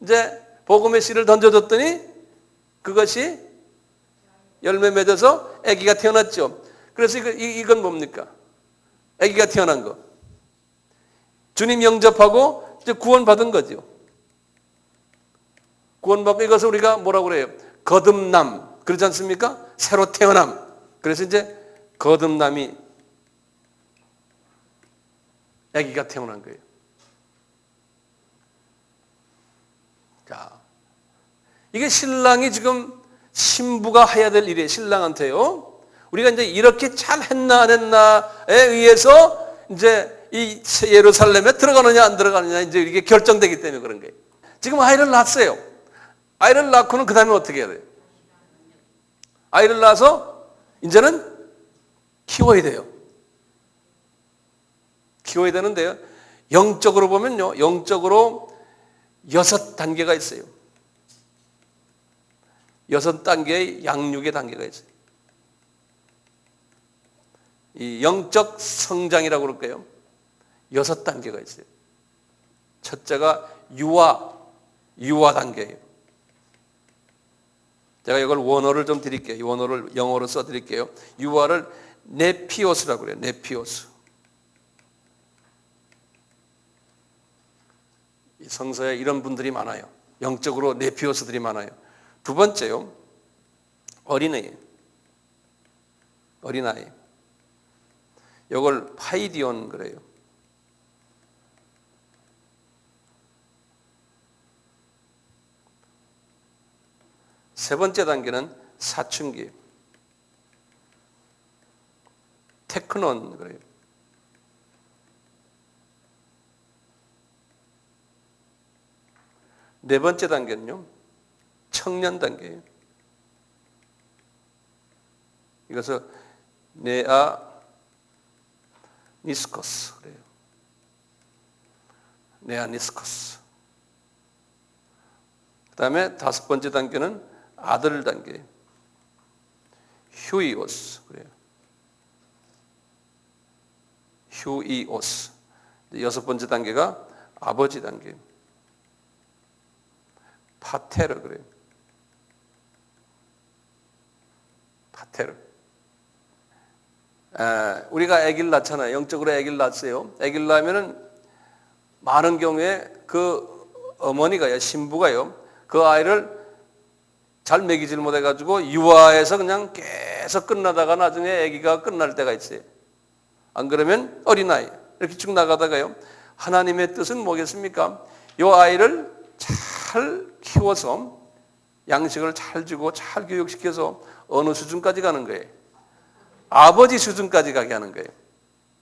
이제 복음의 씨를 던져줬더니 그것이 열매 맺어서 아기가 태어났죠. 그래서 이건 뭡니까? 아기가 태어난 거. 주님 영접하고 이제 구원받은 거죠. 구원받고 이것을 우리가 뭐라고 그래요? 거듭남. 그렇지 않습니까? 새로 태어남. 그래서 이제 거듭남이 아기가 태어난 거예요. 자, 이게 신랑이 지금 신부가 해야 될 일이에요. 신랑한테요. 우리가 이제 이렇게 잘 했나 안 했나에 의해서 이제 이 예루살렘에 들어가느냐 안 들어가느냐 이제 이게 결정되기 때문에 그런 거예요. 지금 아이를 낳았어요. 아이를 낳고는 그 다음에 어떻게 해야 돼요? 아이를 낳아서 이제는 키워야 돼요. 키워야 되는데요. 영적으로 보면요. 영적으로 6단계가 있어요. 6단계의 양육의 단계가 있어요. 이 영적 성장이라고 그럴까요? 6단계가 있어요. 첫째가 유아 단계예요. 제가 이걸 원어를 좀 드릴게요. 원어를 영어로 써 드릴게요. 유아를 네피오스라고 그래요. 네피오스. 이 성서에 이런 분들이 많아요. 영적으로 네피오스들이 많아요. 두 번째요. 어린아이. 이걸 파이디온 그래요. 세 번째 단계는 사춘기. 테크논 그래요. 네 번째 단계는요. 청년 단계예요. 이것을 네아니스코스 그래요. 네아니스코스. 그 다음에 다섯 번째 단계는 아들 단계. 휴이오스 그래요. 휴이오스. 여섯 번째 단계가 아버지 단계. 파테르 그래요. 파테르. 우리가 아기를 낳잖아요. 영적으로 아기를 낳았어요. 아기를 낳으면은 많은 경우에 그 어머니가요, 신부가요, 그 아이를 잘 먹이질 못해가지고 유아에서 그냥 계속 끝나다가 나중에 아기가 끝날 때가 있어요. 안 그러면 어린아이 이렇게 쭉 나가다가요. 하나님의 뜻은 뭐겠습니까? 이 아이를 잘 키워서 양식을 잘 주고 잘 교육시켜서 어느 수준까지 가는 거예요? 아버지 수준까지 가게 하는 거예요.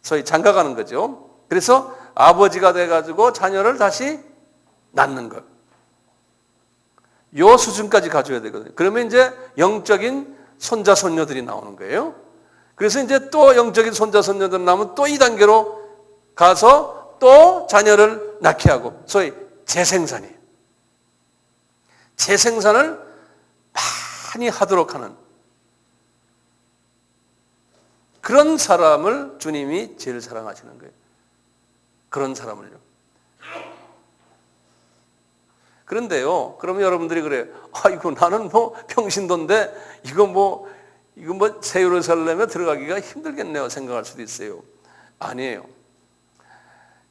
소위 장가가는 거죠. 그래서 아버지가 돼가지고 자녀를 다시 낳는 것. 요 수준까지 가져야 되거든요. 그러면 이제 영적인 손자, 손녀들이 나오는 거예요. 그래서 이제 또 영적인 손자, 손녀들 나오면 또 이 단계로 가서 또 자녀를 낳게 하고 소위 재생산이에요. 재생산을 많이 하도록 하는 그런 사람을 주님이 제일 사랑하시는 거예요. 그런 사람을요. 그런데요, 그러면 여러분들이 그래요. 아이고, 나는 뭐 평신도인데, 이거 뭐, 이거 뭐 새 예루살렘에 들어가기가 힘들겠네요 생각할 수도 있어요. 아니에요.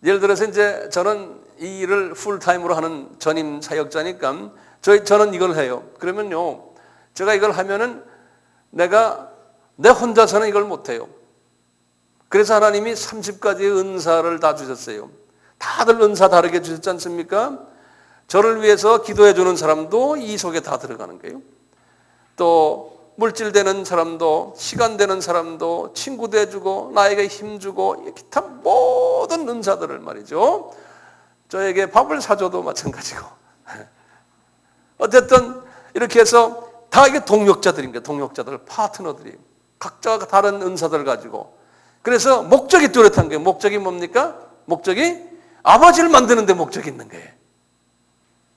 예를 들어서 이제 저는 이 일을 풀타임으로 하는 전임 사역자니까 저는 이걸 해요. 그러면요, 제가 이걸 하면은 내 혼자서는 이걸 못해요. 그래서 하나님이 30가지의 은사를 다 주셨어요. 다들 은사 다르게 주셨지 않습니까? 저를 위해서 기도해 주는 사람도 이 속에 다 들어가는 거예요. 또 물질 되는 사람도, 시간 되는 사람도, 친구도 해주고 나에게 힘주고 기타 모든 은사들을 말이죠, 저에게 밥을 사줘도 마찬가지고 어쨌든 이렇게 해서 다 이게 동역자들입니다. 동역자들, 파트너들이 각자가 다른 은사들을 가지고, 그래서 목적이 뚜렷한 거예요. 목적이 뭡니까? 목적이 아버지를 만드는 데 목적이 있는 거예요.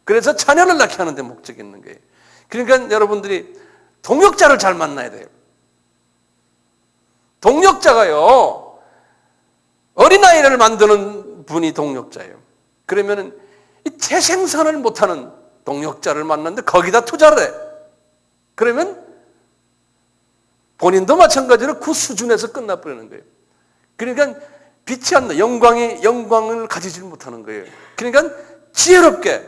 그래서 자녀를 낳게 하는 데 목적이 있는 거예요. 그러니까 여러분들이 동역자를 잘 만나야 돼요. 동역자가요, 어린아이를 만드는 분이 동역자예요. 그러면은 이 재생산을 못하는 동역자를 만났는데 거기다 투자를 해. 그러면 본인도 마찬가지로 그 수준에서 끝나버리는 거예요. 그러니까 빛이 안 나. 영광을 가지지 못하는 거예요. 그러니까 지혜롭게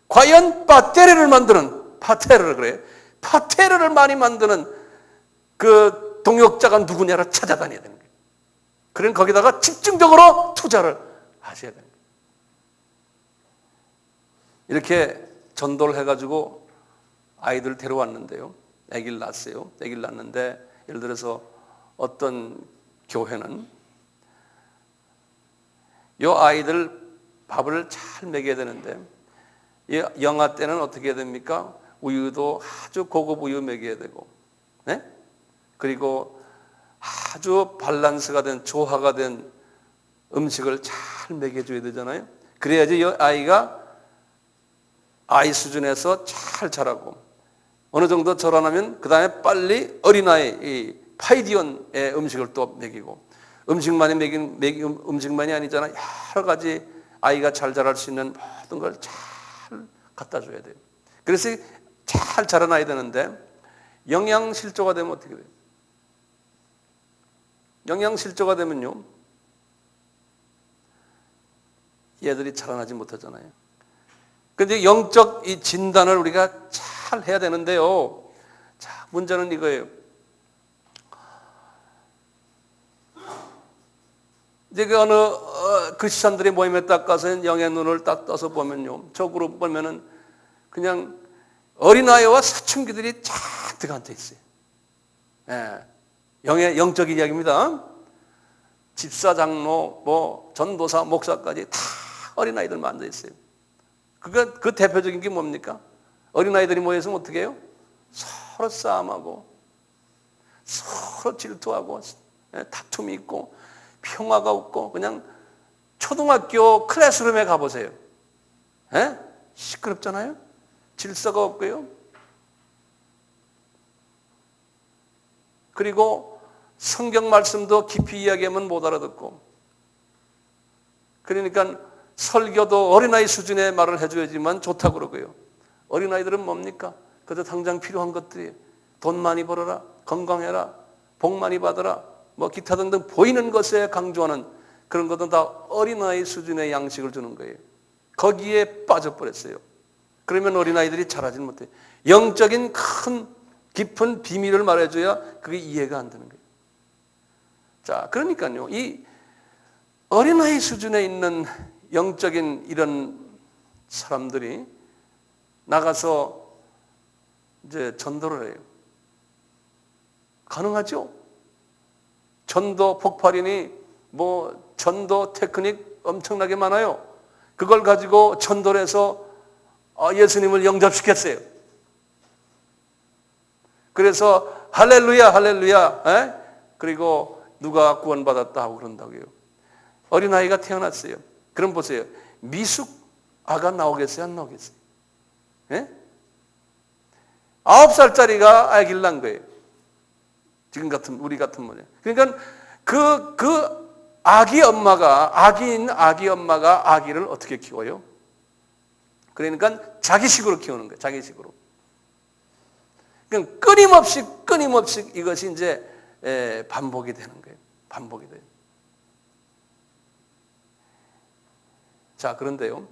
과연 파테르를 만드는, 파테르를 그래요. 파테르를 많이 만드는 그 동역자가 누구냐를 찾아다녀야 되는 거예요. 그러면 거기다가 집중적으로 투자를 하셔야 되는 거예요. 이렇게 전도를 해가지고 아이들 데려왔는데요. 아기를 낳았어요. 아기를 낳았는데 예를 들어서 어떤 교회는 이 아이들 밥을 잘 먹여야 되는데 영아 때는 어떻게 해야 됩니까? 우유도 아주 고급 우유 먹여야 되고, 네? 그리고 아주 밸런스가 된, 조화가 된 음식을 잘 먹여줘야 되잖아요. 그래야지 이 아이가 아이 수준에서 잘 자라고, 어느 정도 자라나면 그 다음에 빨리 어린아이, 이 파이디언의 음식을 또 먹이고, 음식만이 아니잖아요. 여러 가지 아이가 잘 자랄 수 있는 모든 걸 잘 갖다 줘야 돼요. 그래서 잘 자라나야 되는데 영양실조가 되면 어떻게 돼요? 영양실조가 되면요, 얘들이 자라나지 못하잖아요. 근데 영적 이 진단을 우리가 잘 해야 되는데요. 자, 문제는 이거예요. 이제 그 어느 크리스찬들의 모임에 딱 가서 영의 눈을 딱 떠서 보면요, 저 그룹 보면은 그냥 어린아이와 사춘기들이 잔뜩 앉아 있어요. 예. 영적인 이야기입니다. 집사, 장로, 전도사, 목사까지 다 어린아이들만 앉아 있어요. 그 대표적인 게 뭡니까? 어린아이들이 모여서 어떻게 해요? 서로 싸움하고, 서로 질투하고, 다툼이 있고, 평화가 없고, 그냥 초등학교 클래스룸에 가보세요. 에? 시끄럽잖아요? 질서가 없고요. 그리고 성경 말씀도 깊이 이야기하면 못 알아듣고, 그러니까 설교도 어린아이 수준의 말을 해줘야지만 좋다고 그러고요. 어린아이들은 뭡니까? 그저 당장 필요한 것들이 돈 많이 벌어라, 건강해라, 복 많이 받아라, 기타 등등 보이는 것에 강조하는 그런 것은 다 어린아이 수준의 양식을 주는 거예요. 거기에 빠져버렸어요. 그러면 어린아이들이 자라지는 못해요. 영적인 큰 깊은 비밀을 말해줘야 그게 이해가 안 되는 거예요. 자, 그러니까요, 이 어린아이 수준에 있는 영적인 이런 사람들이 나가서 이제 전도를 해요. 가능하죠? 전도 폭발이니 전도 테크닉 엄청나게 많아요. 그걸 가지고 전도를 해서 예수님을 영접시켰어요. 그래서 할렐루야 할렐루야, 그리고 누가 구원받았다 하고 그런다고요. 어린아이가 태어났어요. 그럼 보세요. 미숙 아가 나오겠어요? 안 나오겠어요? 9살짜리가 아기를 낳은 거예요. 지금 우리 같은 모양. 그러니까 그 아기 엄마가, 아기인 아기 엄마가 아기를 어떻게 키워요? 그러니까 자기식으로 키우는 거예요. 자기식으로. 그러니까 끊임없이 이것이 이제 반복이 되는 거예요. 반복이 돼요. 자, 그런데요.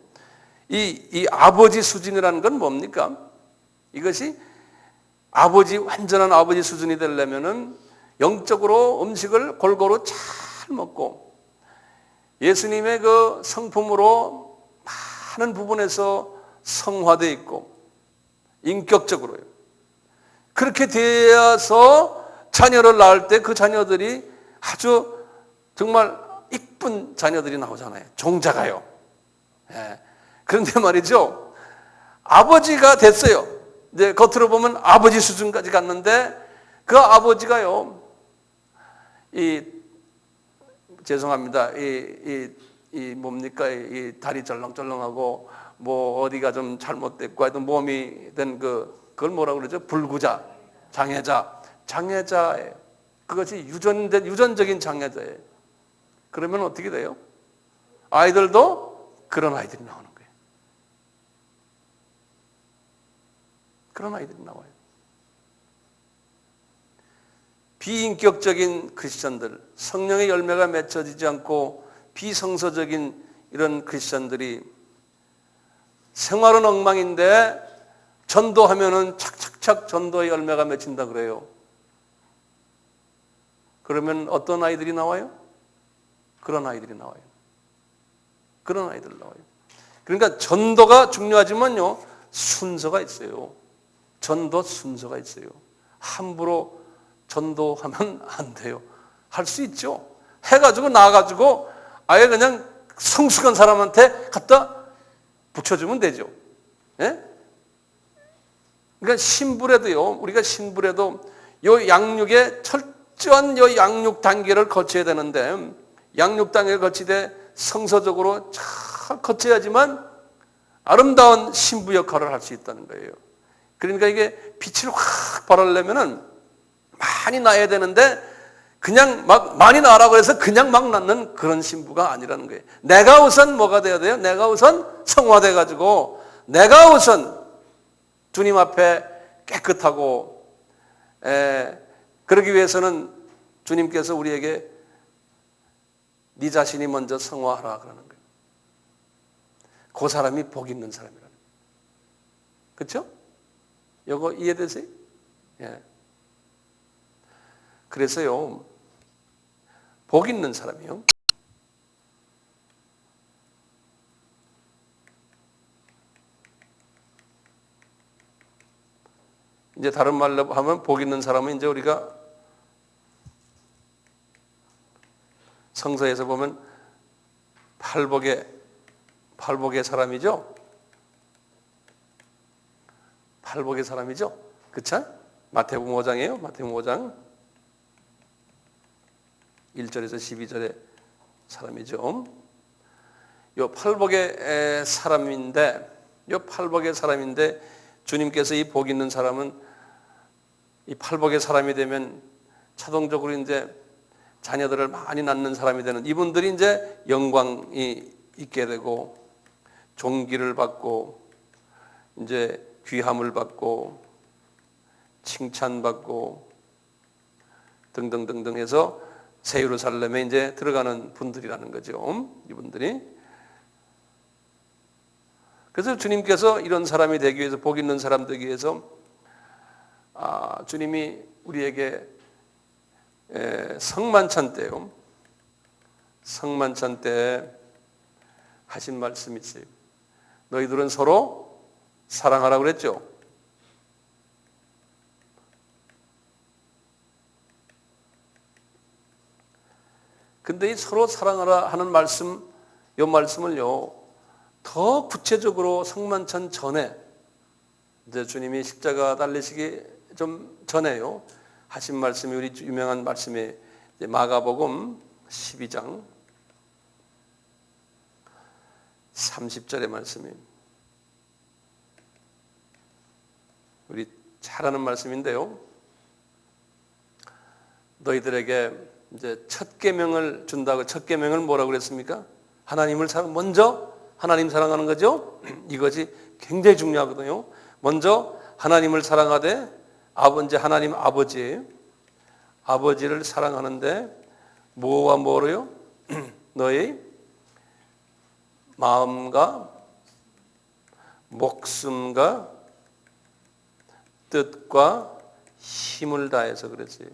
이 아버지 수준이라는 건 뭡니까? 이것이 완전한 아버지 수준이 되려면은 영적으로 음식을 골고루 잘 먹고 예수님의 그 성품으로 많은 부분에서 성화되어 있고 인격적으로요. 그렇게 되어서 자녀를 낳을 때 그 자녀들이 아주 정말 이쁜 자녀들이 나오잖아요. 종자가요. 예. 그런데 말이죠. 아버지가 됐어요. 이제 겉으로 보면 아버지 수준까지 갔는데 그 아버지가요. 죄송합니다. 뭡니까? 이 다리 절렁절렁하고 뭐 어디가 좀 잘못됐고 하여튼 몸이 된 그걸 뭐라고 그러죠? 불구자, 장애자예요. 그것이 유전적인 장애자예요. 그러면 어떻게 돼요? 아이들도 그런 아이들이 나오는 거예요. 그런 아이들이 나와요. 비인격적인 크리스천들, 성령의 열매가 맺혀지지 않고 비성서적인 이런 크리스천들이 생활은 엉망인데 전도하면은 착착착 전도의 열매가 맺힌다 그래요. 그러면 어떤 아이들이 나와요? 그런 아이들이 나와요. 그런 아이들 나와요. 그러니까 전도가 중요하지만요, 순서가 있어요. 전도 순서가 있어요. 함부로 전도하면 안 돼요. 할 수 있죠. 해가지고 나가지고 아예 그냥 성숙한 사람한테 갖다 붙여주면 되죠. 예? 그러니까 신불에도요, 우리가 신불에도 요 양육의 철저한 요 양육 단계를 거쳐야 되는데 양육 단계를 거치되 성서적으로 잘 거쳐야지만 아름다운 신부 역할을 할 수 있다는 거예요. 그러니까 이게 빛을 확 발하려면은 많이 낳아야 되는데 그냥 막 많이 낳으라고 해서 그냥 막 낳는 그런 신부가 아니라는 거예요. 내가 우선 뭐가 돼야 돼요? 내가 우선 성화돼 가지고 내가 우선 주님 앞에 깨끗하고 그러기 위해서는 주님께서 우리에게 네 자신이 먼저 성화하라 그러는 거예요. 그 사람이 복 있는 사람이라는 거예요. 그렇죠? 이거 이해되세요? 예. 그래서요, 복 있는 사람이요. 이제 다른 말로 하면 복 있는 사람은 이제 우리가 성서에서 보면 팔복의 사람이죠. 팔복의 사람이죠. 그쵸? 마태복음 5장이에요. 마태복음 5장 1절에서 12절의 사람이죠. 요 팔복의 사람인데 주님께서 이 복 있는 사람은 이 팔복의 사람이 되면 자동적으로 이제 자녀들을 많이 낳는 사람이 되는 이분들이 이제 영광이 있게 되고 존귀를 받고 이제 귀함을 받고 칭찬받고 등등등등 해서 새 예루살렘에 이제 들어가는 분들이라는 거죠. 이분들이. 그래서 주님께서 이런 사람이 되기 위해서 복 있는 사람 되기 위해서 주님이 우리에게 성만찬 때요. 성만찬 때 하신 말씀이 있어요. 너희들은 서로 사랑하라고 그랬죠. 근데 이 서로 사랑하라 하는 말씀, 이 말씀을요, 더 구체적으로 성만찬 전에, 이제 주님이 십자가 달리시기 좀 전에요, 하신 말씀이 우리 유명한 말씀이 마가복음 12장 30절의 말씀이에요. 우리 잘 아는 말씀인데요. 너희들에게 이제 첫 계명을 준다고, 첫 계명을 뭐라고 그랬습니까? 먼저 하나님 사랑하는 거죠. 이것이 굉장히 중요하거든요. 먼저 하나님을 사랑하되 아버지, 하나님 아버지예요. 아버지를 사랑하는데 뭐와 뭐로요? 너의 마음과 목숨과 뜻과 힘을 다해서 그랬어요.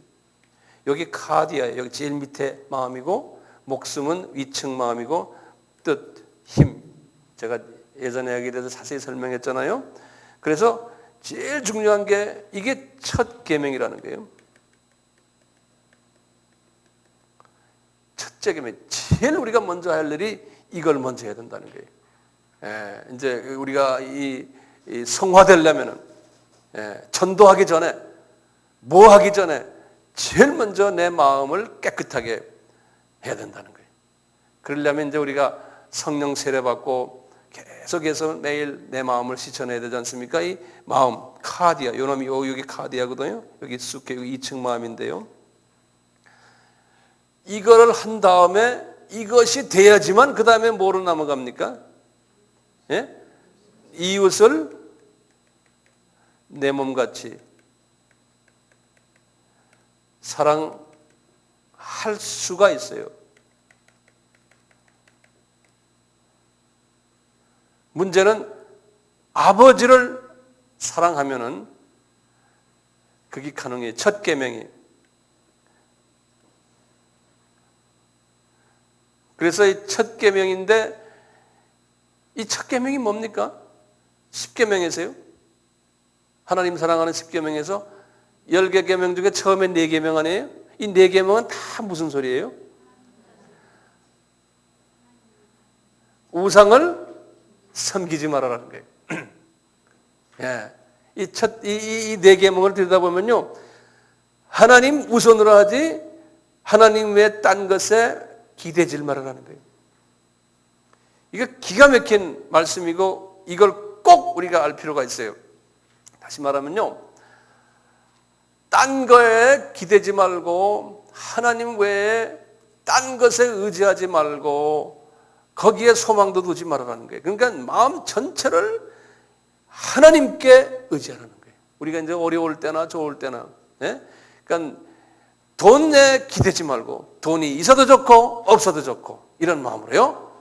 여기 카디아예요. 여기 제일 밑에 마음이고, 목숨은 위층 마음이고, 뜻, 힘. 제가 예전에 여기에 대해서 자세히 설명했잖아요. 그래서 제일 중요한 게 이게 첫 계명이라는 거예요. 첫째 계명. 제일 우리가 먼저 할 일이 이걸 먼저 해야 된다는 거예요. 이제 우리가 이 성화되려면은, 전도하기 전에, 뭐 하기 전에 제일 먼저 내 마음을 깨끗하게 해야 된다는 거예요. 그러려면 이제 우리가 성령 세례 받고 계속해서 매일 내 마음을 씻어내야 되지 않습니까? 이 마음, 카디아, 요 놈이 여기 카디아거든요. 여기 쑥게 여기 2층 마음인데요. 이거를 한 다음에 이것이 돼야지만 그 다음에 뭐로 넘어갑니까? 예? 이웃을 내 몸같이 사랑할 수가 있어요. 문제는 아버지를 사랑하면은 그게 가능해요. 첫 계명이. 그래서 이 첫 계명인데 이 첫 계명이 뭡니까? 10계명에서요. 하나님 사랑하는 10계명에서 10개 계명 중에 처음에 4계명 아니에요? 이 4계명은 다 무슨 소리예요? 우상을 섬기지 말아라는 거예요. 예. 이 4계명을 들여다보면요. 하나님 우선으로 하지 하나님 외 딴 것에 기대질 말아라는 거예요. 이게 기가 막힌 말씀이고 이걸 꼭 우리가 알 필요가 있어요. 다시 말하면요. 딴 거에 기대지 말고 하나님 외에 딴 것에 의지하지 말고 거기에 소망도 두지 말아라는 거예요. 그러니까 마음 전체를 하나님께 의지하라는 거예요. 우리가 이제 어려울 때나 좋을 때나, 예? 그러니까 돈에 기대지 말고 돈이 있어도 좋고 없어도 좋고 이런 마음으로요.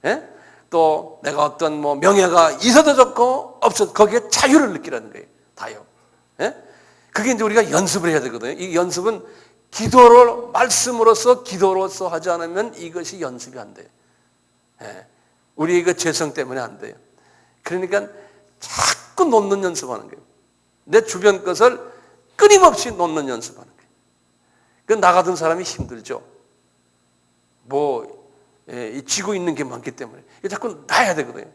예? 또 내가 어떤 뭐 명예가 있어도 좋고 없어도 거기에 자유를 느끼라는 거예요. 다요. 예? 그게 이제 우리가 연습을 해야 되거든요. 이 연습은 기도로 말씀으로서 기도로서 하지 않으면 이것이 연습이 안 돼요. 예. 우리 그 죄성 때문에 안 돼요. 그러니까 자꾸 놓는 연습하는 거예요. 내 주변 것을 끊임없이 놓는 연습하는 거예요. 그 나가던 사람이 힘들죠. 이 쥐고 있는 게 많기 때문에 자꾸 놔야 되거든요.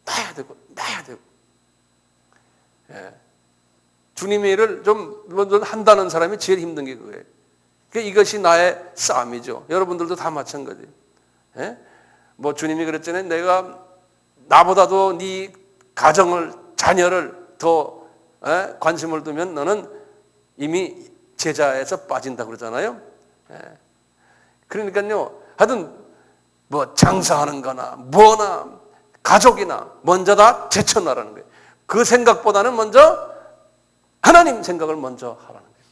놔야 되고. 예. 주님의 일을 좀 한다는 사람이 제일 힘든 게 그거예요. 그러니까 이것이 나의 싸움이죠. 여러분들도 다 마찬가지예요. 예? 뭐 주님이 그랬잖아요. 내가 나보다도 네 가정을, 자녀를 더 관심을 두면 너는 이미 제자에서 빠진다 그러잖아요. 예. 그러니까요. 하여튼 뭐 장사하는 거나 뭐나 가족이나 먼저 다 제쳐놔라는 거예요. 그 생각보다는 먼저 하나님 생각을 먼저 하라는 거예요.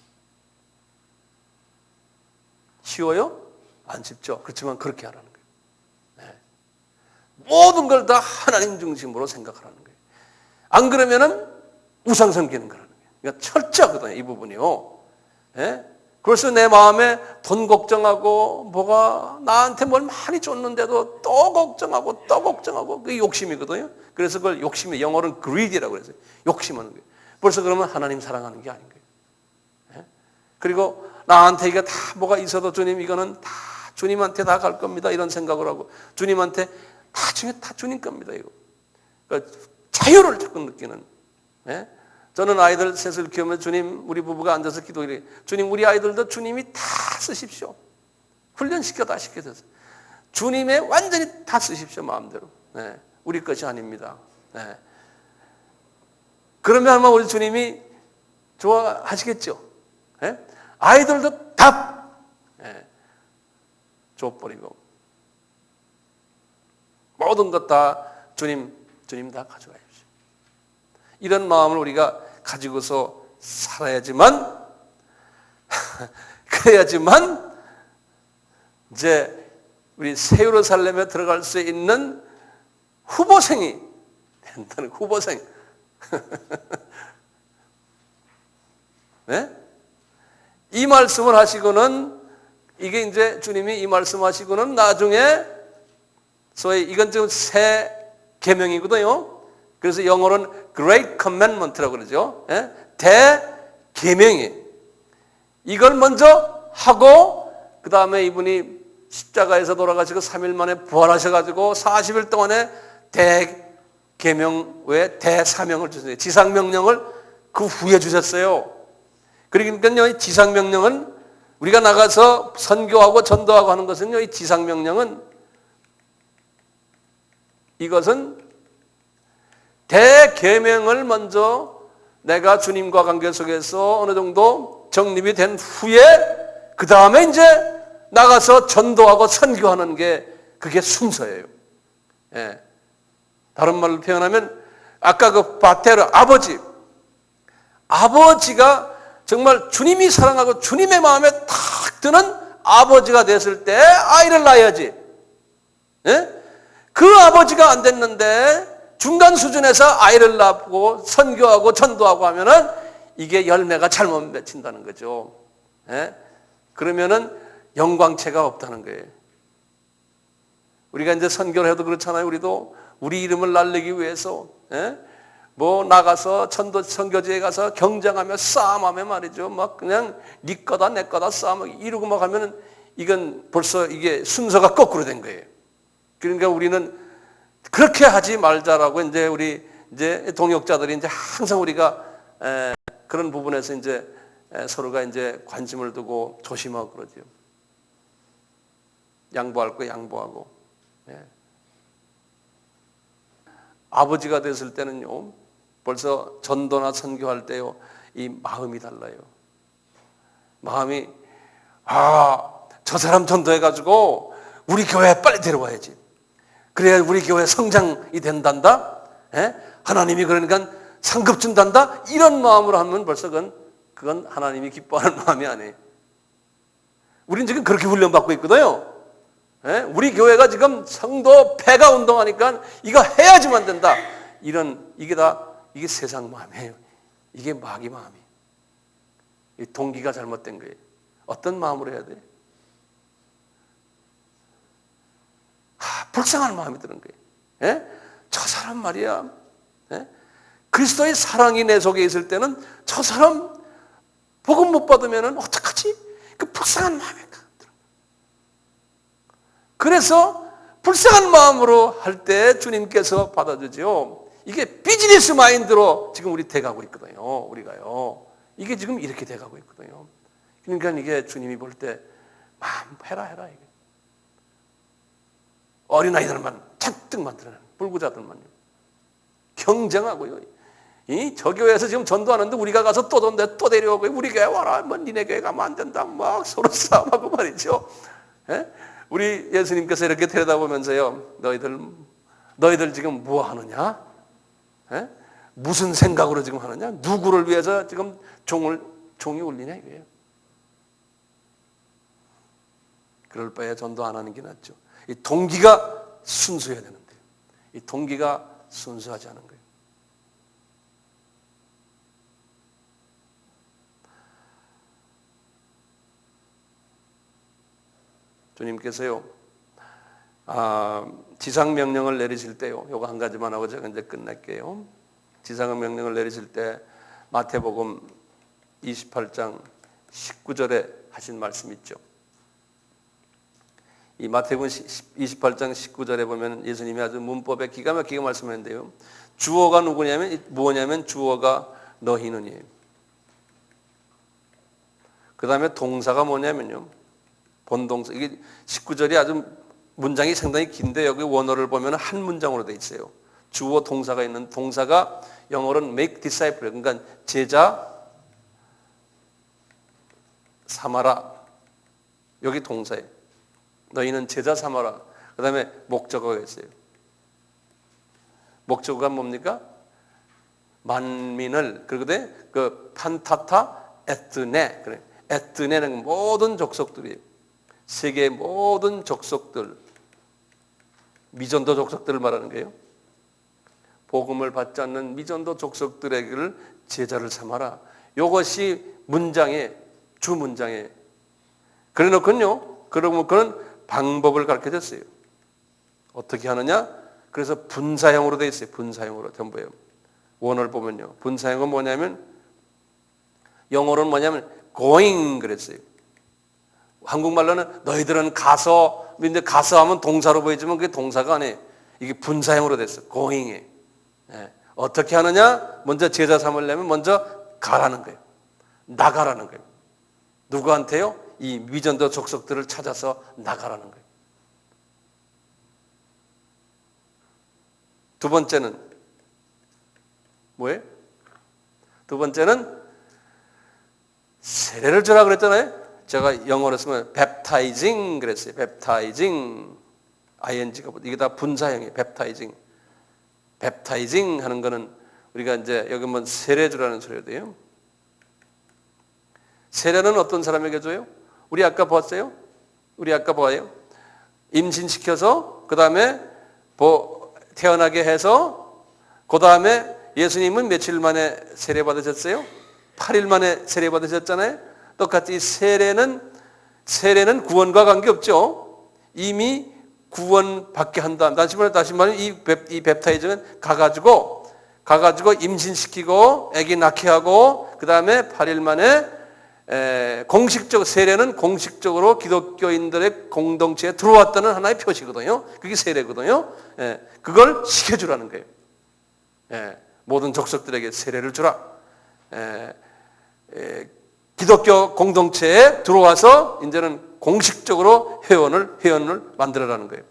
쉬워요? 안 쉽죠. 그렇지만 그렇게 하라는 거예요. 네. 모든 걸 다 하나님 중심으로 생각하라는 거예요. 안 그러면은 우상 섬기는 거라는 거예요. 그러니까 철저하거든요. 이 부분이요. 네? 그래서 내 마음에 돈 걱정하고 뭐가 나한테 뭘 많이 줬는데도 또 걱정하고 그게 욕심이거든요. 그래서 그걸 욕심이 영어로는 greed라고 그래서 욕심하는 거예요. 벌써 그러면 하나님 사랑하는 게 아닌 거예요. 네? 그리고 나한테 이게 다 뭐가 있어도 주님 이거는 다 주님한테 다 갈 겁니다. 이런 생각을 하고 주님한테 나중에 다 주님 겁니다. 이거. 그러니까 자유를 자꾸 느끼는. 네? 저는 아이들 셋을 키우면 주님 우리 부부가 앉아서 기도해. 주님 우리 아이들도 주님이 다 쓰십시오. 훈련시켜 다 시켜줘서. 주님의 완전히 다 쓰십시오. 마음대로. 네. 우리 것이 아닙니다. 네. 그러면 아마 우리 주님이 좋아하시겠죠. 네? 아이들도 다 줘버리고 모든 것 다 주님 다 가져가십시오. 이런 마음을 우리가 가지고서 살아야지만 그래야지만 이제 우리 새 예루살렘에 들어갈 수 있는 후보생이 된다는 후보생. 네? 이 말씀을 하시고는 이게 이제 주님이 이 말씀하시고는 나중에 소위 이건 좀 새 계명이거든요. 그래서 영어로는 Great Commandment라고 그러죠. 예? 대계명이 이걸 먼저 하고 그 다음에 이분이 십자가에서 돌아가시고 3일 만에 부활하셔가지고 40일 동안에 대계명 외에 대사명을 주셨어요. 지상명령을 그 후에 주셨어요. 그러니까요, 지상명령은 우리가 나가서 선교하고 전도하고 하는 것은요, 이 지상명령은 이것은 대계명을 먼저 내가 주님과 관계 속에서 어느 정도 정립이 된 후에 그 다음에 이제 나가서 전도하고 선교하는 게 그게 순서예요. 예. 다른 말로 표현하면 아까 그 바테르 아버지가 정말 주님이 사랑하고 주님의 마음에 탁 드는 아버지가 됐을 때 아이를 낳아야지. 예? 그 아버지가 안 됐는데 중간 수준에서 아이를 낳고 선교하고 전도하고 하면은 이게 열매가 잘못 맺힌다는 거죠. 예? 그러면은 영광체가 없다는 거예요. 우리가 이제 선교를 해도 그렇잖아요. 우리도 우리 이름을 날리기 위해서 예? 뭐 나가서 선교지에 가서 경쟁하며 싸움하며 말이죠. 막 그냥 네 거다 내 거다 싸움 이러고 막 하면은 이건 벌써 이게 순서가 거꾸로 된 거예요. 그러니까 우리는 그렇게 하지 말자라고 이제 우리 이제 동역자들이 이제 항상 우리가 그런 부분에서 이제 서로가 이제 관심을 두고 조심하고 그러죠. 양보할 거 양보하고. 예. 아버지가 됐을 때는요, 벌써 전도나 선교할 때요, 이 마음이 달라요. 마음이, 저 사람 전도해가지고 우리 교회에 빨리 데려와야지. 그래야 우리 교회 성장이 된단다? 예? 하나님이 그러니까 상급 준단다? 이런 마음으로 하면 벌써 그건 하나님이 기뻐하는 마음이 아니에요. 우린 지금 그렇게 훈련받고 있거든요. 예? 우리 교회가 지금 성도 폐가 운동하니까 이거 해야지만 된다. 이게 세상 마음이에요. 이게 마귀 마음이에요. 이 동기가 잘못된 거예요. 어떤 마음으로 해야 돼? 불쌍한 마음이 드는 거예요. 예? 저 사람 말이야. 예? 그리스도의 사랑이 내 속에 있을 때는 저 사람 복음 못 받으면 어떡하지? 그 불쌍한 마음이 들어요. 그래서 불쌍한 마음으로 할 때 주님께서 받아주죠. 이게 비즈니스 마인드로 지금 우리 돼가고 있거든요. 우리가요. 이게 지금 이렇게 돼가고 있거든요. 그러니까 이게 주님이 볼 때 마음 해라 이게. 어린아이들만 잔뜩 만들어내는 불구자들만요. 경쟁하고요. 저 교회에서 지금 전도하는데 우리가 가서 또 데려오고 우리 교회 와라. 뭐 니네 교회 가면 안 된다. 막 서로 싸움하고 말이죠. 예? 우리 예수님께서 이렇게 들여다보면서요. 너희들 지금 뭐 하느냐? 예? 무슨 생각으로 지금 하느냐? 누구를 위해서 지금 종이 울리냐 이거예요. 그럴 바에 전도 안 하는 게 낫죠. 이 동기가 순수해야 되는데 이 동기가 순수하지 않은 거예요. 주님께서요, 지상명령을 내리실 때요, 요거 한 가지만 하고 제가 이제 끝낼게요. 지상명령을 내리실 때 마태복음 28장 19절에 하신 말씀 있죠. 이 마태복음 28장 19절에 보면 예수님이 아주 문법에 기가 막히게 말씀하는데요. 주어가 뭐냐면 주어가 너희는이에요. 그 다음에 동사가 뭐냐면요. 본동사. 이게 19절이 아주 문장이 상당히 긴데 여기 원어를 보면 한 문장으로 되어 있어요. 주어 동사가 있는 동사가 영어로는 make disciple. 그러니까 제자 삼아라. 여기 동사예요. 너희는 제자 삼아라. 그 다음에 목적어가 있어요. 목적어가 뭡니까? 만민을 그러거든. 그 판타타 에트네 그래. 에트네는 모든 족속들이 세계의 모든 족속들 미전도 족속들을 말하는 거예요. 복음을 받지 않는 미전도 족속들에게를 제자를 삼아라. 이것이 문장의 주 문장에 그래 놓고요. 그러면 그런 방법을 가르쳐 줬어요. 어떻게 하느냐? 그래서 분사형으로 되어 있어요. 분사형으로 전부예요. 원어를 보면요. 분사형은 뭐냐면 영어로는 뭐냐면 going 그랬어요. 한국말로는 너희들은 가서 근데 가서 하면 동사로 보이지만 그게 동사가 아니에요. 이게 분사형으로 됐어요. going에. 예. 어떻게 하느냐? 먼저 제자 삼으려면 먼저 가라는 거예요. 나가라는 거예요. 누구한테요? 이 미전도 족속들을 찾아서 나가라는 거예요. 두 번째는 뭐예요? 두 번째는 세례를 주라 그랬잖아요. 제가 영어로 쓰면 baptizing 그랬어요. baptizing ing가 이게 다 분사형이에요. baptizing 하는 거는 우리가 이제 여기 보면 세례 주라는 소리가 돼요. 세례는 어떤 사람에게 줘요? 우리 아까 봤어요? 우리 아까 봐요. 임신시켜서 그 다음에 태어나게 해서 그 다음에 예수님은 며칠 만에 세례 받으셨어요? 8일 만에 세례 받으셨잖아요. 똑같이 세례는 구원과 관계없죠. 이미 구원받게 한 다음 다시 말하면 이 웹타이징은 가가지고 임신시키고 아기 낳게 하고 그 다음에 8일 만에 세례는 공식적으로 기독교인들의 공동체에 들어왔다는 하나의 표시거든요. 그게 세례거든요. 그걸 시켜주라는 거예요. 모든 족속들에게 세례를 주라. 기독교 공동체에 들어와서 이제는 공식적으로 회원을 만들어라는 거예요.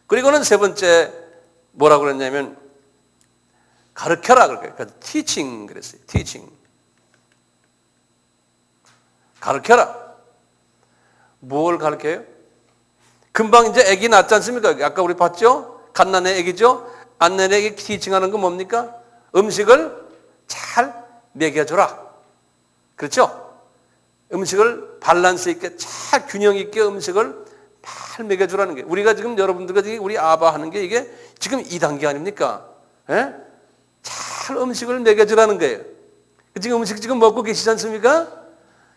그리고는 세 번째 뭐라고 그랬냐면 가르쳐라 그럴까요? 그러니까 teaching 그랬어요. teaching. 가르쳐라. 뭘 가르쳐요? 금방 이제 아기 낳지 않습니까? 아까 우리 봤죠? 갓난애 아기죠? 안 낳은 아기 티칭하는 건 뭡니까? 음식을 잘 먹여줘라. 그렇죠? 음식을 밸런스 있게 잘 균형 있게 음식을 잘 먹여주라는 게 우리가 지금 여러분들과 우리 아바 하는 게 이게 지금 2단계 아닙니까? 예? 잘 음식을 먹여주라는 거예요. 지금 음식 지금 먹고 계시지 않습니까?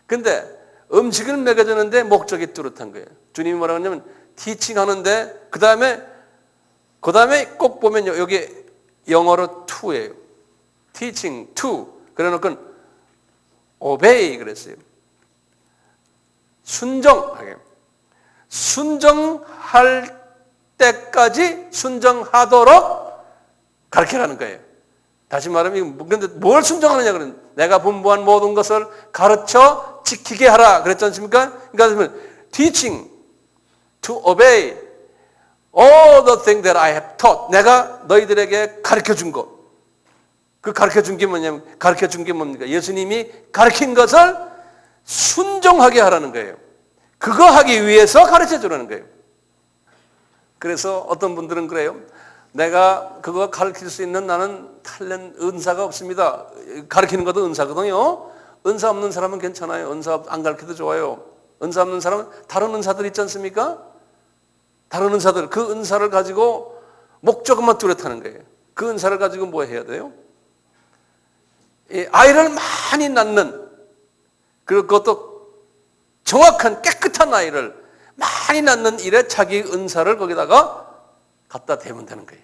근데 음식을 먹여주는데 목적이 뚜렷한 거예요. 주님이 뭐라고 하냐면 티칭 하는데 그 다음에 꼭 보면 여기 영어로 to예요. teaching to 그래 놓고 obey 그랬어요. 순종할 때까지 순종하도록 가르치라는 거예요. 다시 말하면 근데 뭘 순종하느냐 그러면 내가 분부한 모든 것을 가르쳐 지키게 하라 그랬지 않습니까? 그러니까 teaching to obey all the things that I have taught. 내가 너희들에게 가르쳐 준 것. 그 가르쳐 준 게 뭐냐면 가르쳐 준 게 뭡니까? 예수님이 가르친 것을 순종하게 하라는 거예요. 그거 하기 위해서 가르쳐 주라는 거예요. 그래서 어떤 분들은 그래요. 내가 그거 가르칠 수 있는 나는 은사가 없습니다. 가르치는 것도 은사거든요. 은사 없는 사람은 괜찮아요. 은사 안 가르쳐도 좋아요. 은사 없는 사람은 다른 은사들 있지 않습니까? 다른 은사들, 그 은사를 가지고 목적만 뚜렷하는 거예요. 그 은사를 가지고 뭐 해야 돼요? 아이를 많이 낳는, 그리고 그것도 정확한 깨끗한 아이를 많이 낳는 일에 자기 은사를 거기다가 갖다 대면 되는 거예요.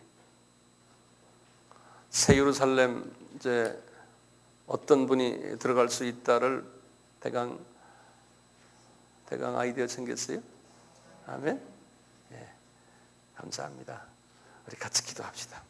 새 예루살렘 이제 어떤 분이 들어갈 수 있다를 대강 아이디어 생겼어요? 아멘. 예, 감사합니다. 우리 같이 기도합시다.